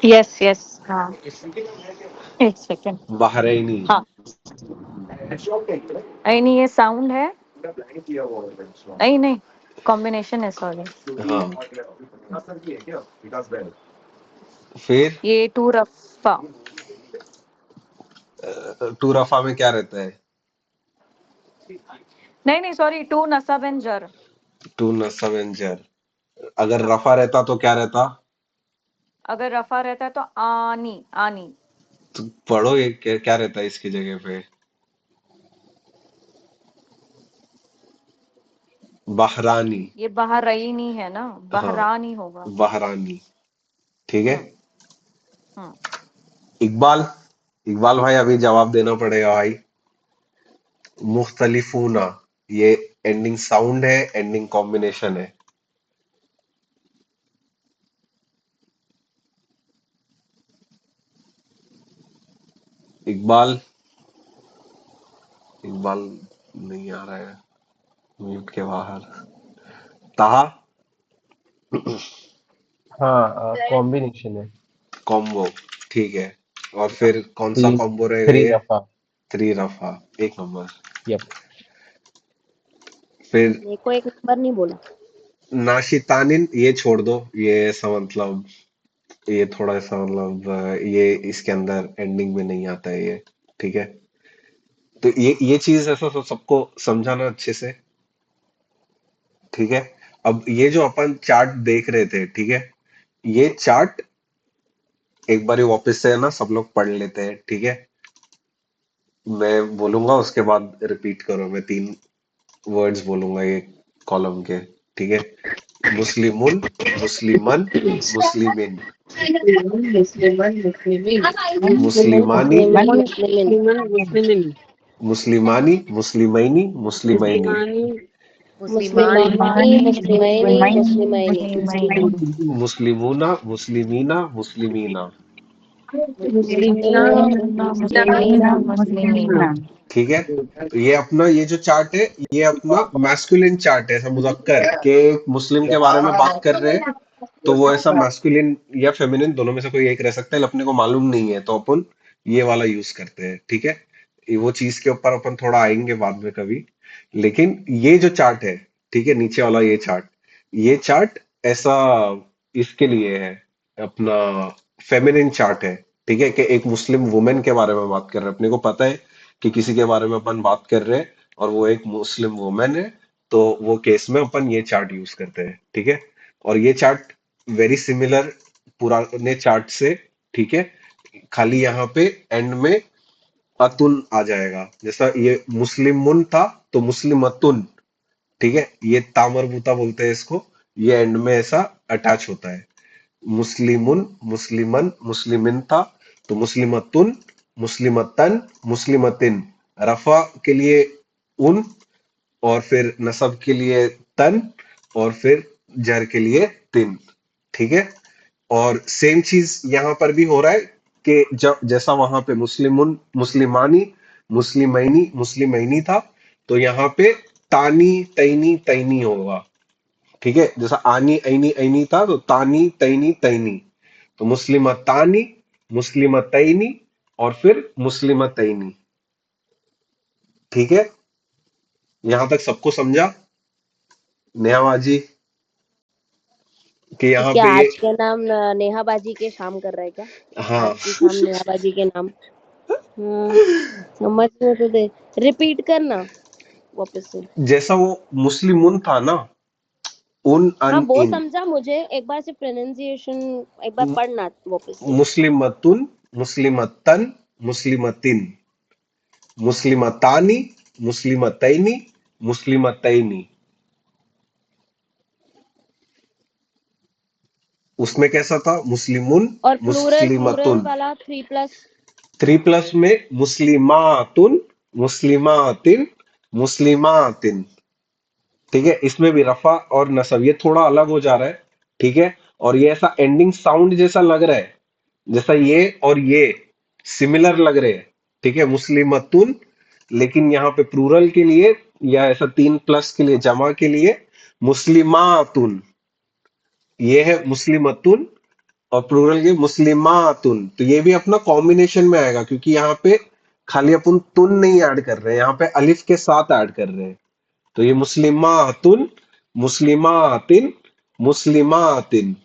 यस यस हाँ, एक सेकेंड। बहरैनी। हाँ, नहीं नहीं ये साउंड है, नहीं नहीं कॉम्बिनेशन है, सॉरी। हाँ। फिर ये 2 रफा। 2 रफा में क्या रहता है? नहीं नहीं सॉरी, 2 नसब एंड जर। 2 नसब एंड जर। अगर रफा रहता तो क्या रहता? अगर रफा रहता है तो आनी आनी। तो पढ़ो ये क्या रहता है इसकी जगह पे? बहरानी। ये बहरईनी है ना, हाँ, बहरानी होगा। बहरानी। ठीक है। हम्म हम्म। इकबाल। इकबाल भाई अभी जवाब देना पड़ेगा भाई। मुख्तलिफूना ये एंडिंग साउंड है, एंडिंग कॉम्बिनेशन है? इकबाल। इकबाल नहीं आ रहा है, म्यूट के बाहर। ताहा। हाँ कॉम्बिनेशन है। कॉम्बो। ठीक है। और फिर कौन सा थ्री कॉम्बो रहेगा थ्री ये? रफा। 3 रफा। 1 नंबर। यप। फिर मेरे को एक नंबर नहीं बोला। नाशितानिन ये छोड़ दो, ये ऐसा मतलब, ये थोड़ा सा मतलब ये इसके अंदर एंडिंग में नहीं आता है ये। ठीक है। तो ये चीज ऐसा सबको समझाना अच्छे से। ठीक है। अब ये जो अपन चार्ट देख रहे थे, ठीक है, ये चार्ट एक बार वापस से है ना सब लोग पढ़ लेते हैं। ठीक है। मैं बोलूंगा उसके बाद रिपीट करो, मैं 3 वर्ड्स बोलूंगा ये कॉलम के। ठीक है। मुस्लिमुन, मुस्लिमन, मुस्लिमिन, मुस्लिमानी, मुस्लिमन मुस्लिमिन। मुस्लिमानी, मुस्लिमैनी, मुस्लिमैनी, मुस्लिमान मुस्लिमानी मुस्लिमैनी मुस्लिमैनी। मुस्लिमूना, मुस्लिमीना, मुस्लिमीना। मुस्लिमीना मुस्लिमीना मुस्लिमीना। ठीक है। तो ये अपना ये जो चार्ट है, ये अपना मैस्कुलिन चार्ट है, ऐसा मुजक्कर के मुस्लिम के बारे में बात कर रहे हैं, तो वो ऐसा मैस्कुलिन या फेमिनिन दोनों में से कोई एक रह सकता है, अपने को मालूम नहीं है तो अपन ये वाला यूज करते हैं। ठीक है। वो चीज के ऊपर अपन थोड़ा आएंगे बाद में कभी। लेकिन ये जो चार्ट है, ठीक है, नीचे वाला ये चार्ट ऐसा इसके लिए है, अपना फेमिनिन चार्ट है। ठीक है, कि एक मुस्लिम वुमेन के बारे में बात कर रहे हैं, अपने को पता है कि किसी के बारे में अपन बात कर रहे हैं और वो एक मुस्लिम वुमेन है, तो वो केस में अपन ये चार्ट यूज करते हैं। ठीक है। और ये चार्ट वेरी सिमिलर पुराने चार्ट से। ठीक है। खाली यहाँ पे एंड में अतुन आ जाएगा, जैसा ये मुस्लिमुन था तो मुस्लिमतुन। ठीक है, ये तामरबूता बोलते हैं इसको, ये एंड में ऐसा अटैच होता है। मुस्लिमुन, मुस्लिमन, मुस्लिमिन था तो मुस्लिमतुन, मुस्लिमतन, मुस्लिमतिन। रफा के लिए उन, और फिर नसब के लिए तन, और फिर जर के लिए तिन। ठीक है, और सेम चीज यहाँ पर भी हो रहा है कि जब जैसा वहां पे मुस्लिमुन मुस्लिमानी मुस्लिमैनी मुस्लिमैनी था, तो यहाँ पे तानी तैनी तैनी होगा। ठीक है, जैसा आनी ऐनी ऐनी था तो तानी तैनी तैनी, तो मुस्लिमतानी मुस्लिमतैनी और फिर मुस्लिमतैनी। ठीक है, यहां तक सबको समझा नेहाबाजी कि यहाँ क्या पे ये। आज के नाम नेहा बाजी के शाम कर रहा है क्या? हाँ, आज की शाम नेहा बाजी के नाम। समझ में तो दे, रिपीट करना वापस से। जैसा वो मुस्लिमुन था ना, उन हाँ अन वो इन, समझा मुझे, एक बार से प्रोनाउंसिएशन एक बार पढ़ना वापस से। मुस्लिमतुन मुस्लिमतन मुस्लिमतिन मुस्लिमतानी मुस्लिमतैनी मुस्लिमतैनी। उसमें कैसा था? मुस्लिमुन और प्लूरल मुस्लिमतुन। वाला 3+ 3+ में मुस्लिमातुन मुस्लिमातिन मुस्लिमातिन। ठीक है, इसमें भी रफा और नसब ये थोड़ा अलग हो जा रहा है। ठीक है, और ये ऐसा एंडिंग साउंड जैसा लग रहा है, जैसा ये और ये सिमिलर लग रहे हैं। ठीक है, मुस्लिमतुन, लेकिन यहाँ पे प्लूरल के लिए या ऐसा 3+ के लिए जमा के लिए मुस्लिमातुन, ये है मुस्लिमतुन, और प्लूरल के मुस्लिमातुन। तो ये भी अपना कॉम्बिनेशन में आएगा, क्योंकि यहाँ पे खाली अपन तुन नहीं ऐड कर रहे हैं, यहाँ पे अलिफ के साथ ऐड कर रहे हैं। तो ये मुस्लिमातुन मुस्लिमातिन मुस्लिमातिन।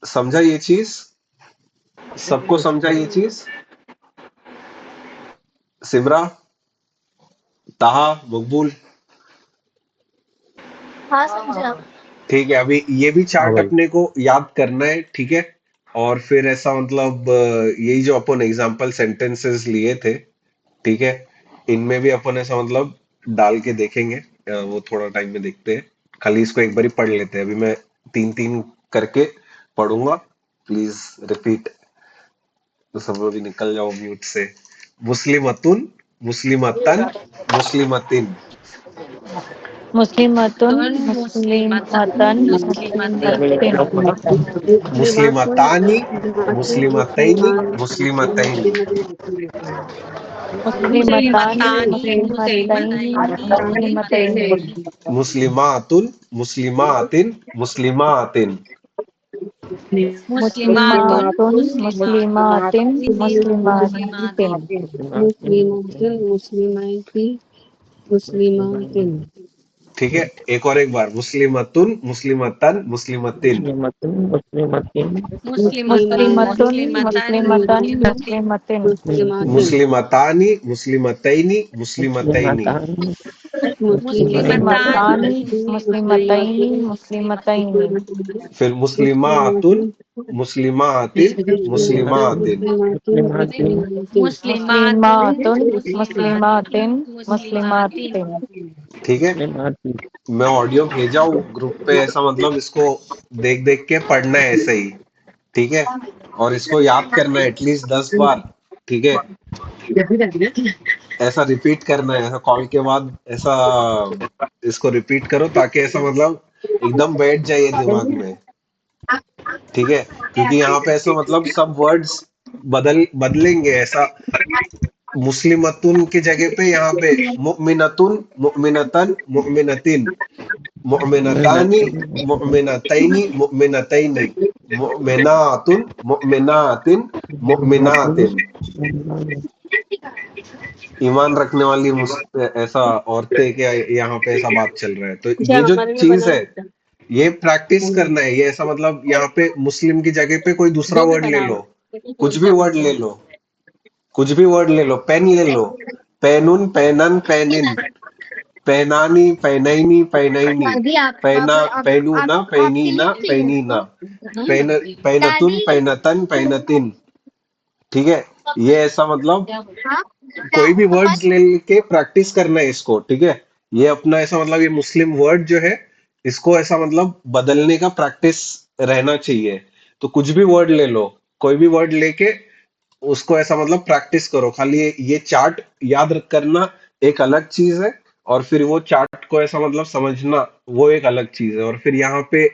समझा ये चीज? सबको समझा ये चीज? सिमरा, ताहा, मकबूल? हाँ समझा। ठीक है, अभी ये भी हाँ चार्ट भाई। अपने को याद करना है। ठीक है, और फिर ऐसा मतलब यही जो अपन एग्जांपल सेंटेंसेस लिए थे, ठीक है, इनमें भी अपन ऐसा मतलब डाल के देखेंगे। वो थोड़ा टाइम में देखते हैं, खाली इसको एक बार ही पढ़ लेते हैं। अभी मैं 3-3 करके पढ़ूंगा, प्लीज रिपीट, तो सब लोग भी निकल जाओ म्यूट से। मुस्लिमतुन मुस्लिमतन मुस्लिमतिन मुस्लिमतुन मुस्लिमतन मुस्लिमतिन मुस्लिमतानी मुस्लिमतैनी मुस्लिमतैनी मुस्लिमतानी मुस्लिमतैनी मुस्लिमतैनी मुस्लिमातुन मुस्लिमातिन मुस्लिमातिन मुस्लिमातुन मुस्लिमातिन मुस्लिमातिन ठीक है, एक और एक बार, मुस्लिमतुन मुस्लिमतन मुस्लिमतिन मुस्लिमतुन मुस्लिमतन मुस्लिमतिन मुस्लिमतानी मुस्लिमतैनी मुस्लिमतैनी मुस्लिमतानी मुस्लिमतैनी मुस्लिमतैनी फिर मुस्लिमातुन मुस्लिमातिन मुस्लिमातिन। मुस्लिमातुन मुस्लिमातिन मुस्लिमातिन। ठीक है, मैं ऑडियो भेजा हूँ ग्रुप पे, ऐसा मतलब इसको देख देख के पढ़ना है ऐसे ही। ठीक है, और इसको याद करना है एटलीस्ट 10 बार। ठीक है, ऐसा रिपीट करना है, ऐसा कॉल के बाद ऐसा इसको रिपीट करो, ताकि ऐसा मतलब एकदम बैठ जाए ये दिमाग में। ठीक है, क्योंकि यहाँ पे ऐसा मतलब सब वर्ड्स बदलेंगे। ऐसा मुस्लिमतुन की जगह पे यहाँ पे मुमिनतुन मुमिनतन मुमिनतिन मुमिनतानी मुमिनतैनी मुमिनतैनी मुमिनातुन मुमिनातिन मुमिनातिन। ईमान रखने वाली ऐसा औरतें के यहाँ पे ऐसा बात चल रहा है। तो ये जो चीज है, ये प्रैक्टिस करना है। ये ऐसा मतलब यहाँ पे मुस्लिम की जगह पे कोई दूसरा वर्ड ले लो, कुछ भी वर्ड ले लो, कुछ भी वर्ड ले लो, पेन ले लो, पेनुन पेनन पेनिन पैनानी पैनैनी पैनैनी पैना पैनूना पैनीना पैनीना पैन पैनतुन पैनतन पैनतिन। ठीक है, ये ऐसा मतलब कोई भी वर्ड्स ले के प्रैक्टिस करना है इसको। ठीक है, ये अपना ऐसा मतलब ये मुस्लिम वर्ड जो है, इसको ऐसा मतलब बदलने का प्रैक्टिस रहना चाहिए। तो कुछ भी वर्ड ले लो, कोई भी वर्ड लेके उसको ऐसा मतलब प्रैक्टिस करो। खाली ये चार्ट याद करना एक अलग चीज है, और फिर वो चार्ट को ऐसा मतलब समझना वो एक अलग चीज है। और फिर यहाँ पे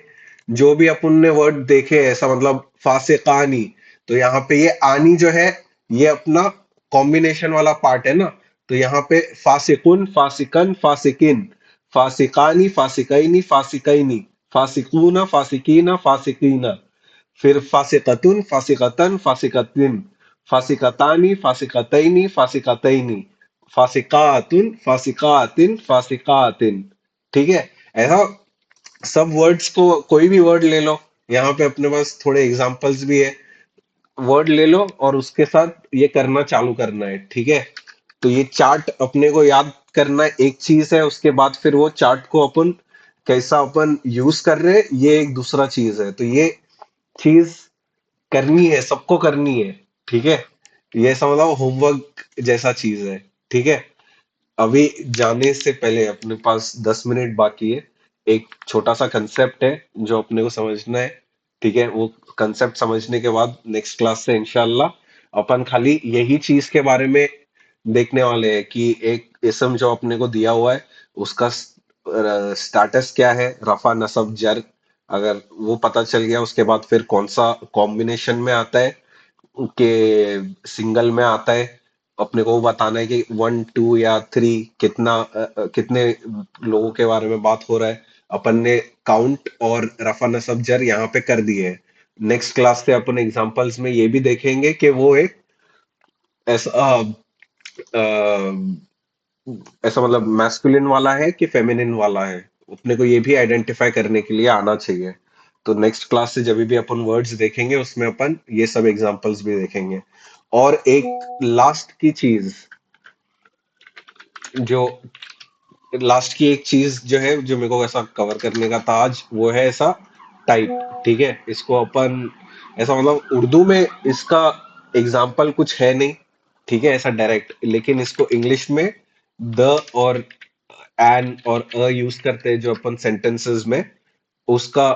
जो भी अपन ने वर्ड देखे ऐसा मतलब फासिकानी, तो यहाँ पे ये आनी जो है ये अपना कॉम्बिनेशन वाला पार्ट है ना। तो यहाँ पे फासिकुन, फासिकन, फासिकिन, फासिकानी, फासिकैनी, फासिकैनी, फासिकूना, फासिकीना, फासिकीना, फिर फासिकतुन, फासिकतन, फासिकतिन, फासिकतानी, फासिकतैनी, फासिकतैनी, फासिकातुन, फासिकातिन, फासिकातिन। ठीक है, ऐसा सब वर्ड्स को कोई भी वर्ड ले लो, यहाँ पे अपने पास थोड़े एग्जांपल्स भी है। वर्ड ले लो और उसके साथ ये करना चालू करना है। ठीक है, तो ये चार्ट अपने को याद करना एक चीज है, उसके बाद फिर वो चार्ट को अपन कैसा अपन यूज कर रहे हैं ये एक दूसरा चीज है। तो ये चीज करनी है, सबको करनी है। ठीक है, ये समझ होमवर्क जैसा चीज है। ठीक है, अभी जाने से पहले अपने पास 10 मिनट बाकी है। एक छोटा सा कंसेप्ट है जो अपने को समझना है। ठीक है, वो कंसेप्ट समझने के बाद नेक्स्ट क्लास से इंशाल्लाह अपन खाली यही चीज के बारे में देखने वाले हैं कि एक इसम जो अपने को दिया हुआ है उसका स्टेटस क्या है, रफा नसब जर। अगर वो पता चल गया उसके बाद फिर कौन सा कॉम्बिनेशन में आता है के सिंगल में आता है, अपने को वो बताना है कि 1 2 या 3 कितना कितने लोगों के बारे में बात हो रहा है। अपन ने काउंट और रफा नसब जर यहाँ पे कर दिए हैं। नेक्स्ट क्लास से अपन एग्जांपल्स में ये भी देखेंगे कि वो एक ऐसा ऐसा मतलब मैस्कुलिन वाला है कि फेमिनिन वाला है, अपने को ये भी आइडेंटिफाई करने के लिए आना चाहिए। तो नेक्स्ट क्लास से जब भी अपन वर्ड्स देखेंगे उसमें अपन ये सब एग्जांपल्स भी देखेंगे। और एक लास्ट की चीज जो लास्ट की एक चीज जो है जो मेरे को ऐसा कवर करने का था आज, वो है ऐसा टाइप। ठीक है, इसको अपन ऐसा मतलब उर्दू में इसका एग्जाम्पल कुछ है नहीं। ठीक है, ऐसा डायरेक्ट, लेकिन इसको इंग्लिश में द और एन और अ यूज करते हैं जो अपन सेंटेंसेस में, उसका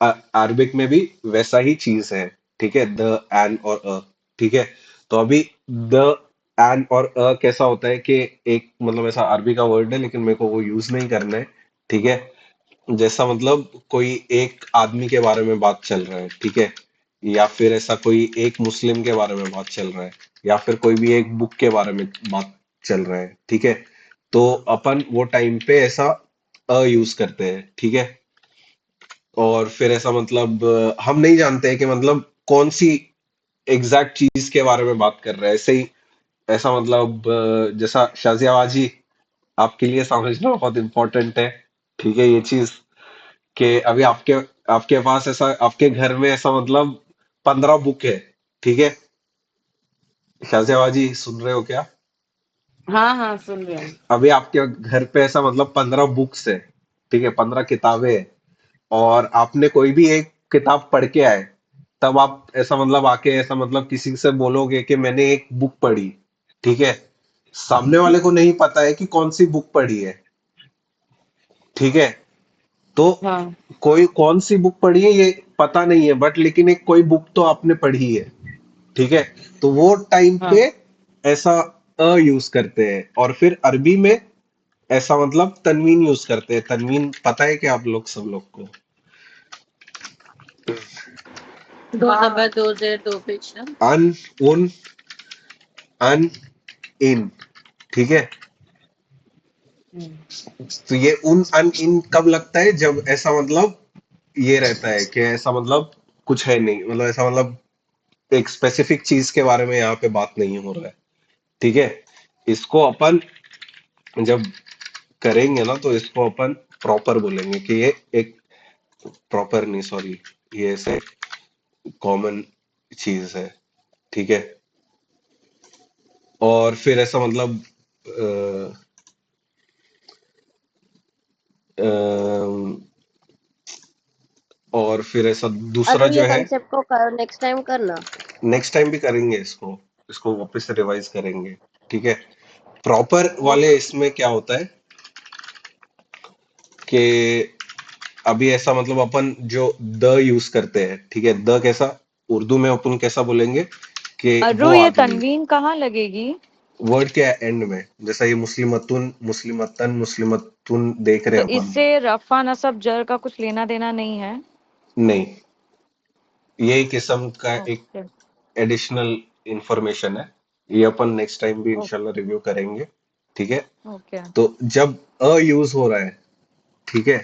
अरबिक में भी वैसा ही चीज है। ठीक है, द एन और अ। ठीक है, तो अभी द एन और अ कैसा होता है कि एक मतलब ऐसा अरबी का वर्ड है लेकिन मेरे को वो यूज नहीं करना है। ठीक है, जैसा मतलब कोई एक आदमी के बारे में बात चल रहा है। ठीक है, या फिर ऐसा कोई एक मुस्लिम के बारे में बात चल रहा है, या फिर कोई भी एक बुक के बारे में बात चल रहा है। ठीक है, तो अपन वो टाइम पे ऐसा अ यूज करते हैं। ठीक है, और फिर ऐसा मतलब हम नहीं जानते हैं कि मतलब कौन सी एग्जैक्ट चीज के बारे में बात कर रहा है। ऐसे ही ऐसा मतलब जैसा शाजिया बाजी, आपके लिए समझना बहुत इंपॉर्टेंट है। ठीक है, ये चीज कि अभी आपके आपके पास ऐसा आपके घर में ऐसा मतलब 15 बुक है। ठीक है, शाजिया बाजी सुन रहे हो क्या? हाँ हाँ सुन रही हूँ। अभी आपके घर पे ऐसा मतलब 15 बुक्स है। ठीक है, 15 किताबें है, और आपने कोई भी एक किताब पढ़ के आए, तब आप ऐसा मतलब आके ऐसा मतलब किसी से बोलोगे कि मैंने एक बुक पढ़ी। ठीक है, सामने वाले को नहीं पता है कि कौन सी बुक पढ़ी है। ठीक है, तो हाँ कोई कौन सी बुक पढ़ी है ये पता नहीं है, बट लेकिन एक कोई बुक तो आपने पढ़ी है। ठीक है, तो वो टाइम हाँ पे ऐसा अ यूज करते हैं। और फिर अरबी में ऐसा मतलब तनवीन यूज करते हैं। तनवीन पता है कि आप लोग सब लोग को? 2 नंबर 2 0 2 पेज ना। अन, उन, अन, इन। ठीक है, हम्म, तो ये उन अन इन कब लगता है, जब ऐसा मतलब ये रहता है कि ऐसा मतलब कुछ है नहीं, मतलब ऐसा मतलब एक स्पेसिफिक चीज के बारे में यहाँ पे बात नहीं हो रहा है। ठीक है, इसको अपन जब करेंगे ना तो इसको अपन प्रॉपर बोलेंगे कि ये एक प्रॉपर नहीं, सॉरी, ये ऐसे कॉमन चीज है। ठीक है, और फिर ऐसा मतलब अ, अ, और फिर ऐसा दूसरा अरे जो ये है, कंसेप्ट को नेक्स्ट टाइम करना। नेक्स्ट टाइम भी करेंगे इसको, इसको वापस से रिवाइज करेंगे। ठीक है, प्रॉपर वाले ओके। इसमें क्या होता है कि अभी ऐसा मतलब अपन जो द यूज करते हैं। ठीक है, द कैसा उर्दू में अपन कैसा बोलेंगे कि अरु वो ये आदमी। तनवीन कहाँ लगेगी? वर्ड के एंड में, जैसा ये मुस्लिमतुन, मुस्लिमतन, मुस्लिमतुन देख रहे तो हैं अपन। इससे रफा नसब जर का कुछ लेना देना नहीं है? नहीं, ये किस्म का एक ओके एडिशनल इंफॉर्मेशन है, ये अपन नेक्स्ट टाइम भी ओके इंशाल्लाह रिव्यू करेंगे। ठीक है, ओके तो जब अ यूज हो रहा है, ठीक है,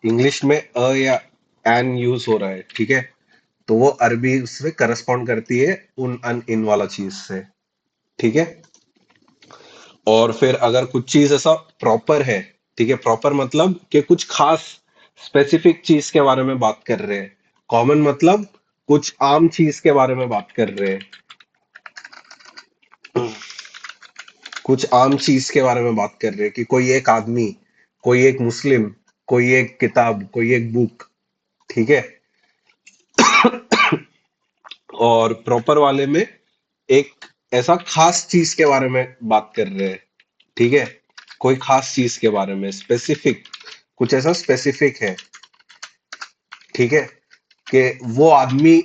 इंग्लिश में अ या एन यूज हो रहा है, ठीक है, तो वो अरबी उससे करस्पॉन्ड करती है उन अन इन वाला चीज से। ठीक है, और फिर अगर कुछ चीज ऐसा प्रॉपर है, ठीक है, प्रॉपर मतलब कि कुछ खास स्पेसिफिक चीज के बारे में बात कर रहे हैं, कॉमन मतलब कुछ आम चीज के बारे में बात कर रहे हैं, कुछ आम चीज के बारे में बात कर रहे हैं कि कोई एक आदमी, कोई एक मुस्लिम, कोई एक किताब, कोई एक बुक। ठीक है, और प्रॉपर वाले में एक ऐसा खास चीज के बारे में बात कर रहे हैं। ठीक है, कोई खास चीज के बारे में स्पेसिफिक, कुछ ऐसा स्पेसिफिक है। ठीक है, कि वो आदमी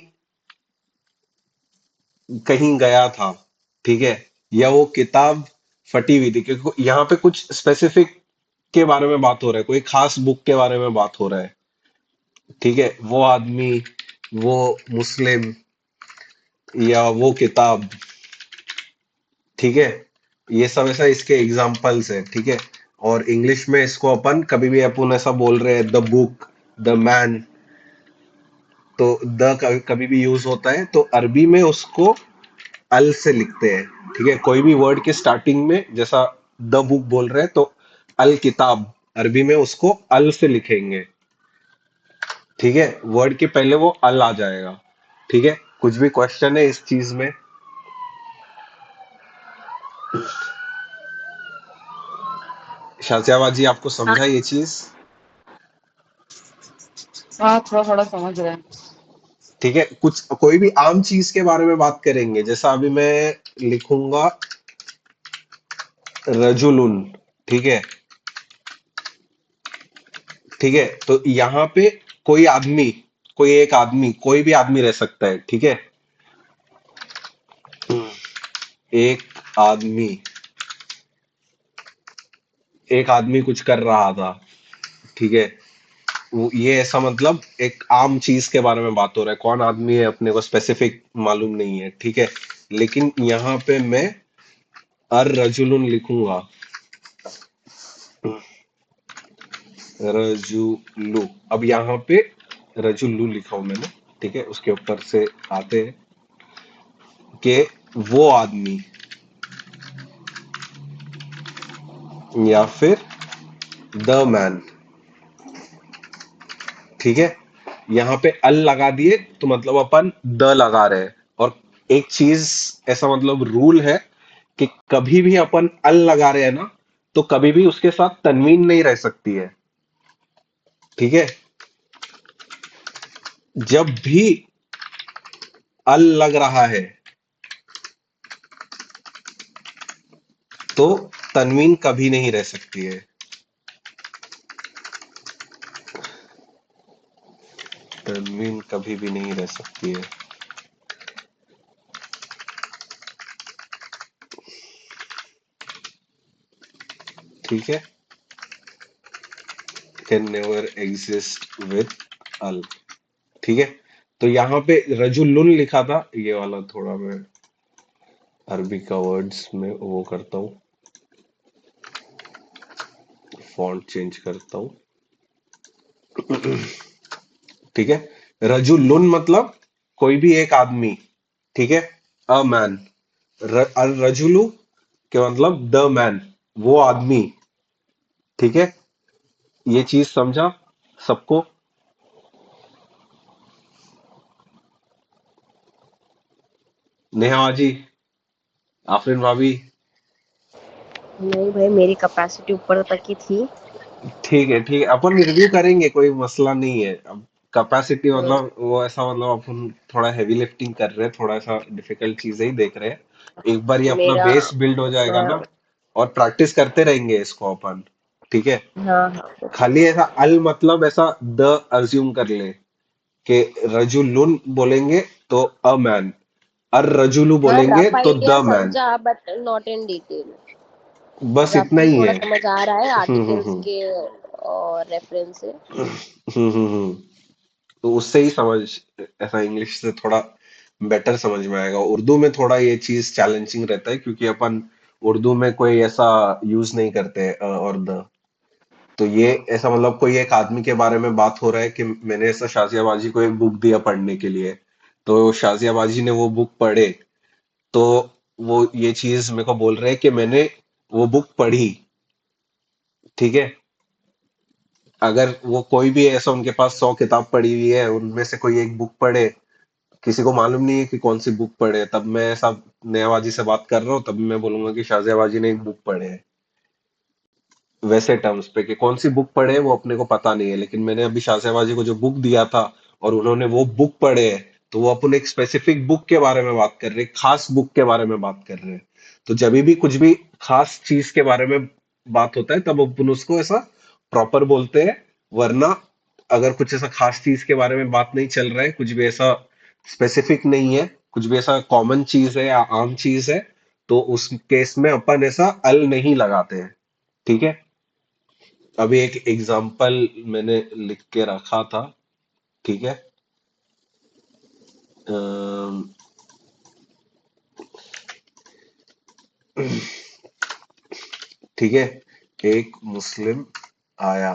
कहीं गया था, ठीक है, या वो किताब फटी हुई थी, क्योंकि यहाँ पे कुछ स्पेसिफिक के बारे में बात हो रहा है, कोई खास बुक के बारे में बात हो रहा है। ठीक है, वो आदमी, वो मुस्लिम, या वो किताब। ठीक है, ये सब ऐसा इसके एग्जाम्पल्स है। ठीक है, और इंग्लिश में इसको अपन कभी भी अपन ऐसा बोल रहे हैं, द बुक, द मैन, तो द कभी भी यूज होता है, तो अरबी में उसको अल से लिखते हैं। ठीक है, कोई भी वर्ड के स्टार्टिंग में जैसा द बुक बोल रहे हैं, तो अल किताब अरबी में उसको अल से लिखेंगे। ठीक है, वर्ड के पहले वो अल आ जाएगा। ठीक है, कुछ भी क्वेश्चन है इस चीज में? शाहजियाबाद जी, आपको हाँ समझा ये चीज? हाँ थोड़ा थोड़ा समझ रहे हैं। ठीक है, कुछ कोई भी आम चीज के बारे में बात करेंगे, जैसा अभी मैं लिखूंगा रजुलुन। ठीक है, ठीक है, तो यहाँ पे कोई आदमी, कोई एक आदमी, कोई भी आदमी रह सकता है। ठीक है, एक आदमी, एक आदमी कुछ कर रहा था। ठीक है, वो ये ऐसा मतलब एक आम चीज के बारे में बात हो रहा है, कौन आदमी है अपने को स्पेसिफिक मालूम नहीं है। ठीक है, लेकिन यहाँ पे मैं अर रजुलुन लिखूंगा, रजुलु। अब यहाँ पे रजुलु लिखा हूं मैंने। ठीक है, उसके ऊपर से आते हैं कि वो आदमी, या फिर द मैन। ठीक है, यहाँ पे अल लगा दिए तो मतलब अपन द लगा रहे हैं। और एक चीज ऐसा मतलब रूल है कि कभी भी अपन अल लगा रहे हैं ना, तो कभी भी उसके साथ तनवीन नहीं रह सकती है। ठीक है, जब भी अल लग रहा है तो तनवीन कभी नहीं रह सकती है। तनवीन कभी भी नहीं रह सकती है। ठीक है, कैन नेवर एग्जिस्ट विद अल। ठीक है, तो यहाँ पे रजुलुन लिखा था, ये वाला थोड़ा मैं अरबी का वर्ड्स में वो करता हूँ, फॉन्ट चेंज करता हूँ। ठीक है, रजुलुन मतलब कोई भी एक आदमी। ठीक है, अ मैन। रजुलु के मतलब द मैन, वो आदमी। ठीक है, ये चीज समझा सबको? नेहा जी, आफरीन भाभी? नहीं भाई, मेरी कैपेसिटी ऊपर तक ही थी। ठीक है, ठीक है, अपन रिव्यू करेंगे, कोई मसला नहीं है। अब कैपेसिटी हम्म, मतलब वो ऐसा मतलब अपन थोड़ा हैवी लिफ्टिंग कर रहे हैं, थोड़ा सा डिफिकल्ट चीजें ही देख रहे हैं। एक बार ये अपना मेरा बेस बिल्ड हो जाएगा हाँ ना, और प्रैक्टिस करते रहेंगे इसको अपन। ठीक है, हाँ हाँ, खाली ऐसा अल मतलब ऐसा द अज्यूम कर ले कि रजुलुन बोलेंगे तो अ मैन, अर रजुलू हाँ बोलेंगे रफ तो आइडिया द मैन, समझा बट नॉट इन डिटेल। बस इतना रफली ही थोड़ा है। समझ आ रहा है आर्टिकल्स हम्म। के और रेफरेंस से। हम्म। तो उससे ही समझ, ऐसा इंग्लिश से थोड़ा बेटर समझ में आएगा। उर्दू में थोड़ा ये चीज चैलेंजिंग रहता है क्योंकि अपन उर्दू में कोई ऐसा यूज नहीं करते और द। तो ये ऐसा मतलब कोई एक आदमी के बारे में बात हो रहा है कि मैंने ऐसा शाजिया बाजी को एक बुक दिया पढ़ने के लिए, तो शाजिया बाजी ने वो बुक पढ़े, तो वो ये चीज मेरे को बोल रहे हैं कि मैंने वो बुक पढ़ी। ठीक है, अगर वो कोई भी ऐसा उनके पास 100 किताब पड़ी हुई है, उनमें से कोई एक बुक पढ़े, किसी को मालूम नहीं है कि कौन सी बुक पढ़े, तब मैं ऐसा नयाबाजी से बात कर रहा हूँ, तब मैं बोलूंगा कि शाजिया बाजी ने एक बुक पढ़े है। वैसे टर्म्स पे कि कौन सी बुक पढ़े वो अपने को पता नहीं है, लेकिन मैंने अभी शाहसेबाजी को जो बुक दिया था और उन्होंने वो बुक पढ़े है, तो वो अपन एक स्पेसिफिक बुक के बारे में बात कर रहे हैं, खास बुक के बारे में बात कर रहे हैं। तो जब भी कुछ भी खास चीज के बारे में बात होता है तब अपन उसको ऐसा प्रॉपर बोलते हैं। वरना अगर कुछ ऐसा खास चीज के बारे में बात नहीं चल रहा है, कुछ भी ऐसा स्पेसिफिक नहीं है, कुछ भी ऐसा कॉमन चीज है या आम चीज है, तो उस केस में अपन ऐसा अल नहीं लगाते हैं। ठीक है, अभी एक एग्जाम्पल मैंने लिख के रखा था। ठीक है, अम, ठीक है, एक मुस्लिम आया।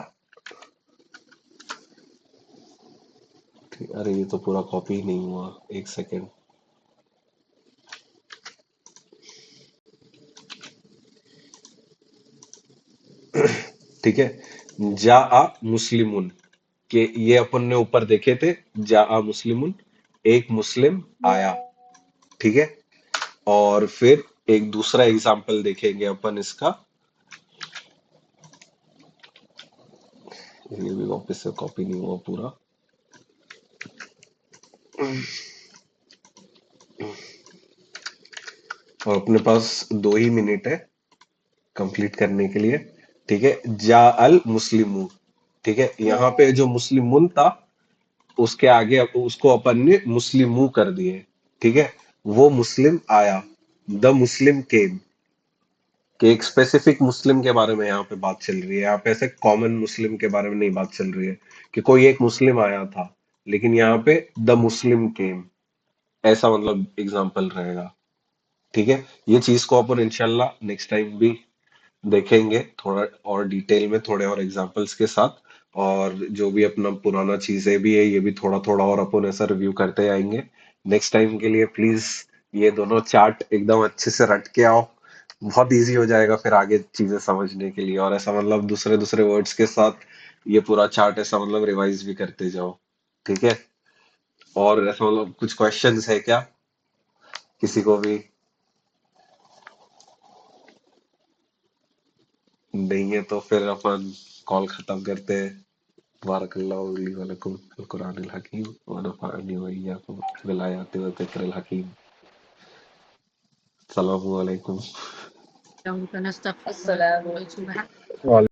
अरे ये तो पूरा कॉपी नहीं हुआ, एक सेकेंड। ठीक है, जा आ मुस्लिमुन, के ये अपन ने ऊपर देखे थे, जा आ मुस्लिमुन, एक मुस्लिम आया। ठीक है, और फिर एक दूसरा एग्जाम्पल देखेंगे अपन इसका। ये भी वापस से कॉपी नहीं हुआ पूरा। और अपने पास 2 ही मिनट है कंप्लीट करने के लिए। ठीक है, जा अल मुस्लिमू। ठीक है, यहाँ पे जो मुस्लिमुन था उसके आगे उसको अपन ने मुस्लिमू कर दिए। ठीक है, वो मुस्लिम आया, द मुस्लिम केम, कि एक स्पेसिफिक मुस्लिम के बारे में यहाँ पे बात चल रही है। यहाँ पे ऐसे कॉमन मुस्लिम के बारे में नहीं बात चल रही है कि कोई एक मुस्लिम आया था, लेकिन यहाँ पे द मुस्लिम केम, ऐसा मतलब एग्जाम्पल रहेगा। ठीक है, ये चीज को अपन इंशाल्लाह नेक्स्ट टाइम भी देखेंगे थोड़ा और डिटेल में, थोड़े और एग्जांपल्स के साथ। और जो भी अपना पुराना चीजें भी है ये भी थोड़ा थोड़ा और अपन ऐसा रिव्यू करते आएंगे। नेक्स्ट टाइम के लिए प्लीज ये दोनों चार्ट एकदम अच्छे से रट के आओ, बहुत इजी हो जाएगा फिर आगे चीजें समझने के लिए। और ऐसा मतलब दूसरे दूसरे वर्ड्स के साथ ये पूरा चार्ट ऐसा मतलब रिवाइज भी करते जाओ। ठीक है, और ऐसा मतलब कुछ क्वेश्चंस है क्या किसी को भी? नहीं है तो फिर अपन कॉल खत्म करते हैं। बारकल्लाहु ली व लकुम फिल कुरानिल हकीम व नफ़अनी व इय्याकुम बिल आयाति व ज़िक्रिल हकीम। अस्सलामु अलैकुम। नस्तगफिरुल्लाह। वाले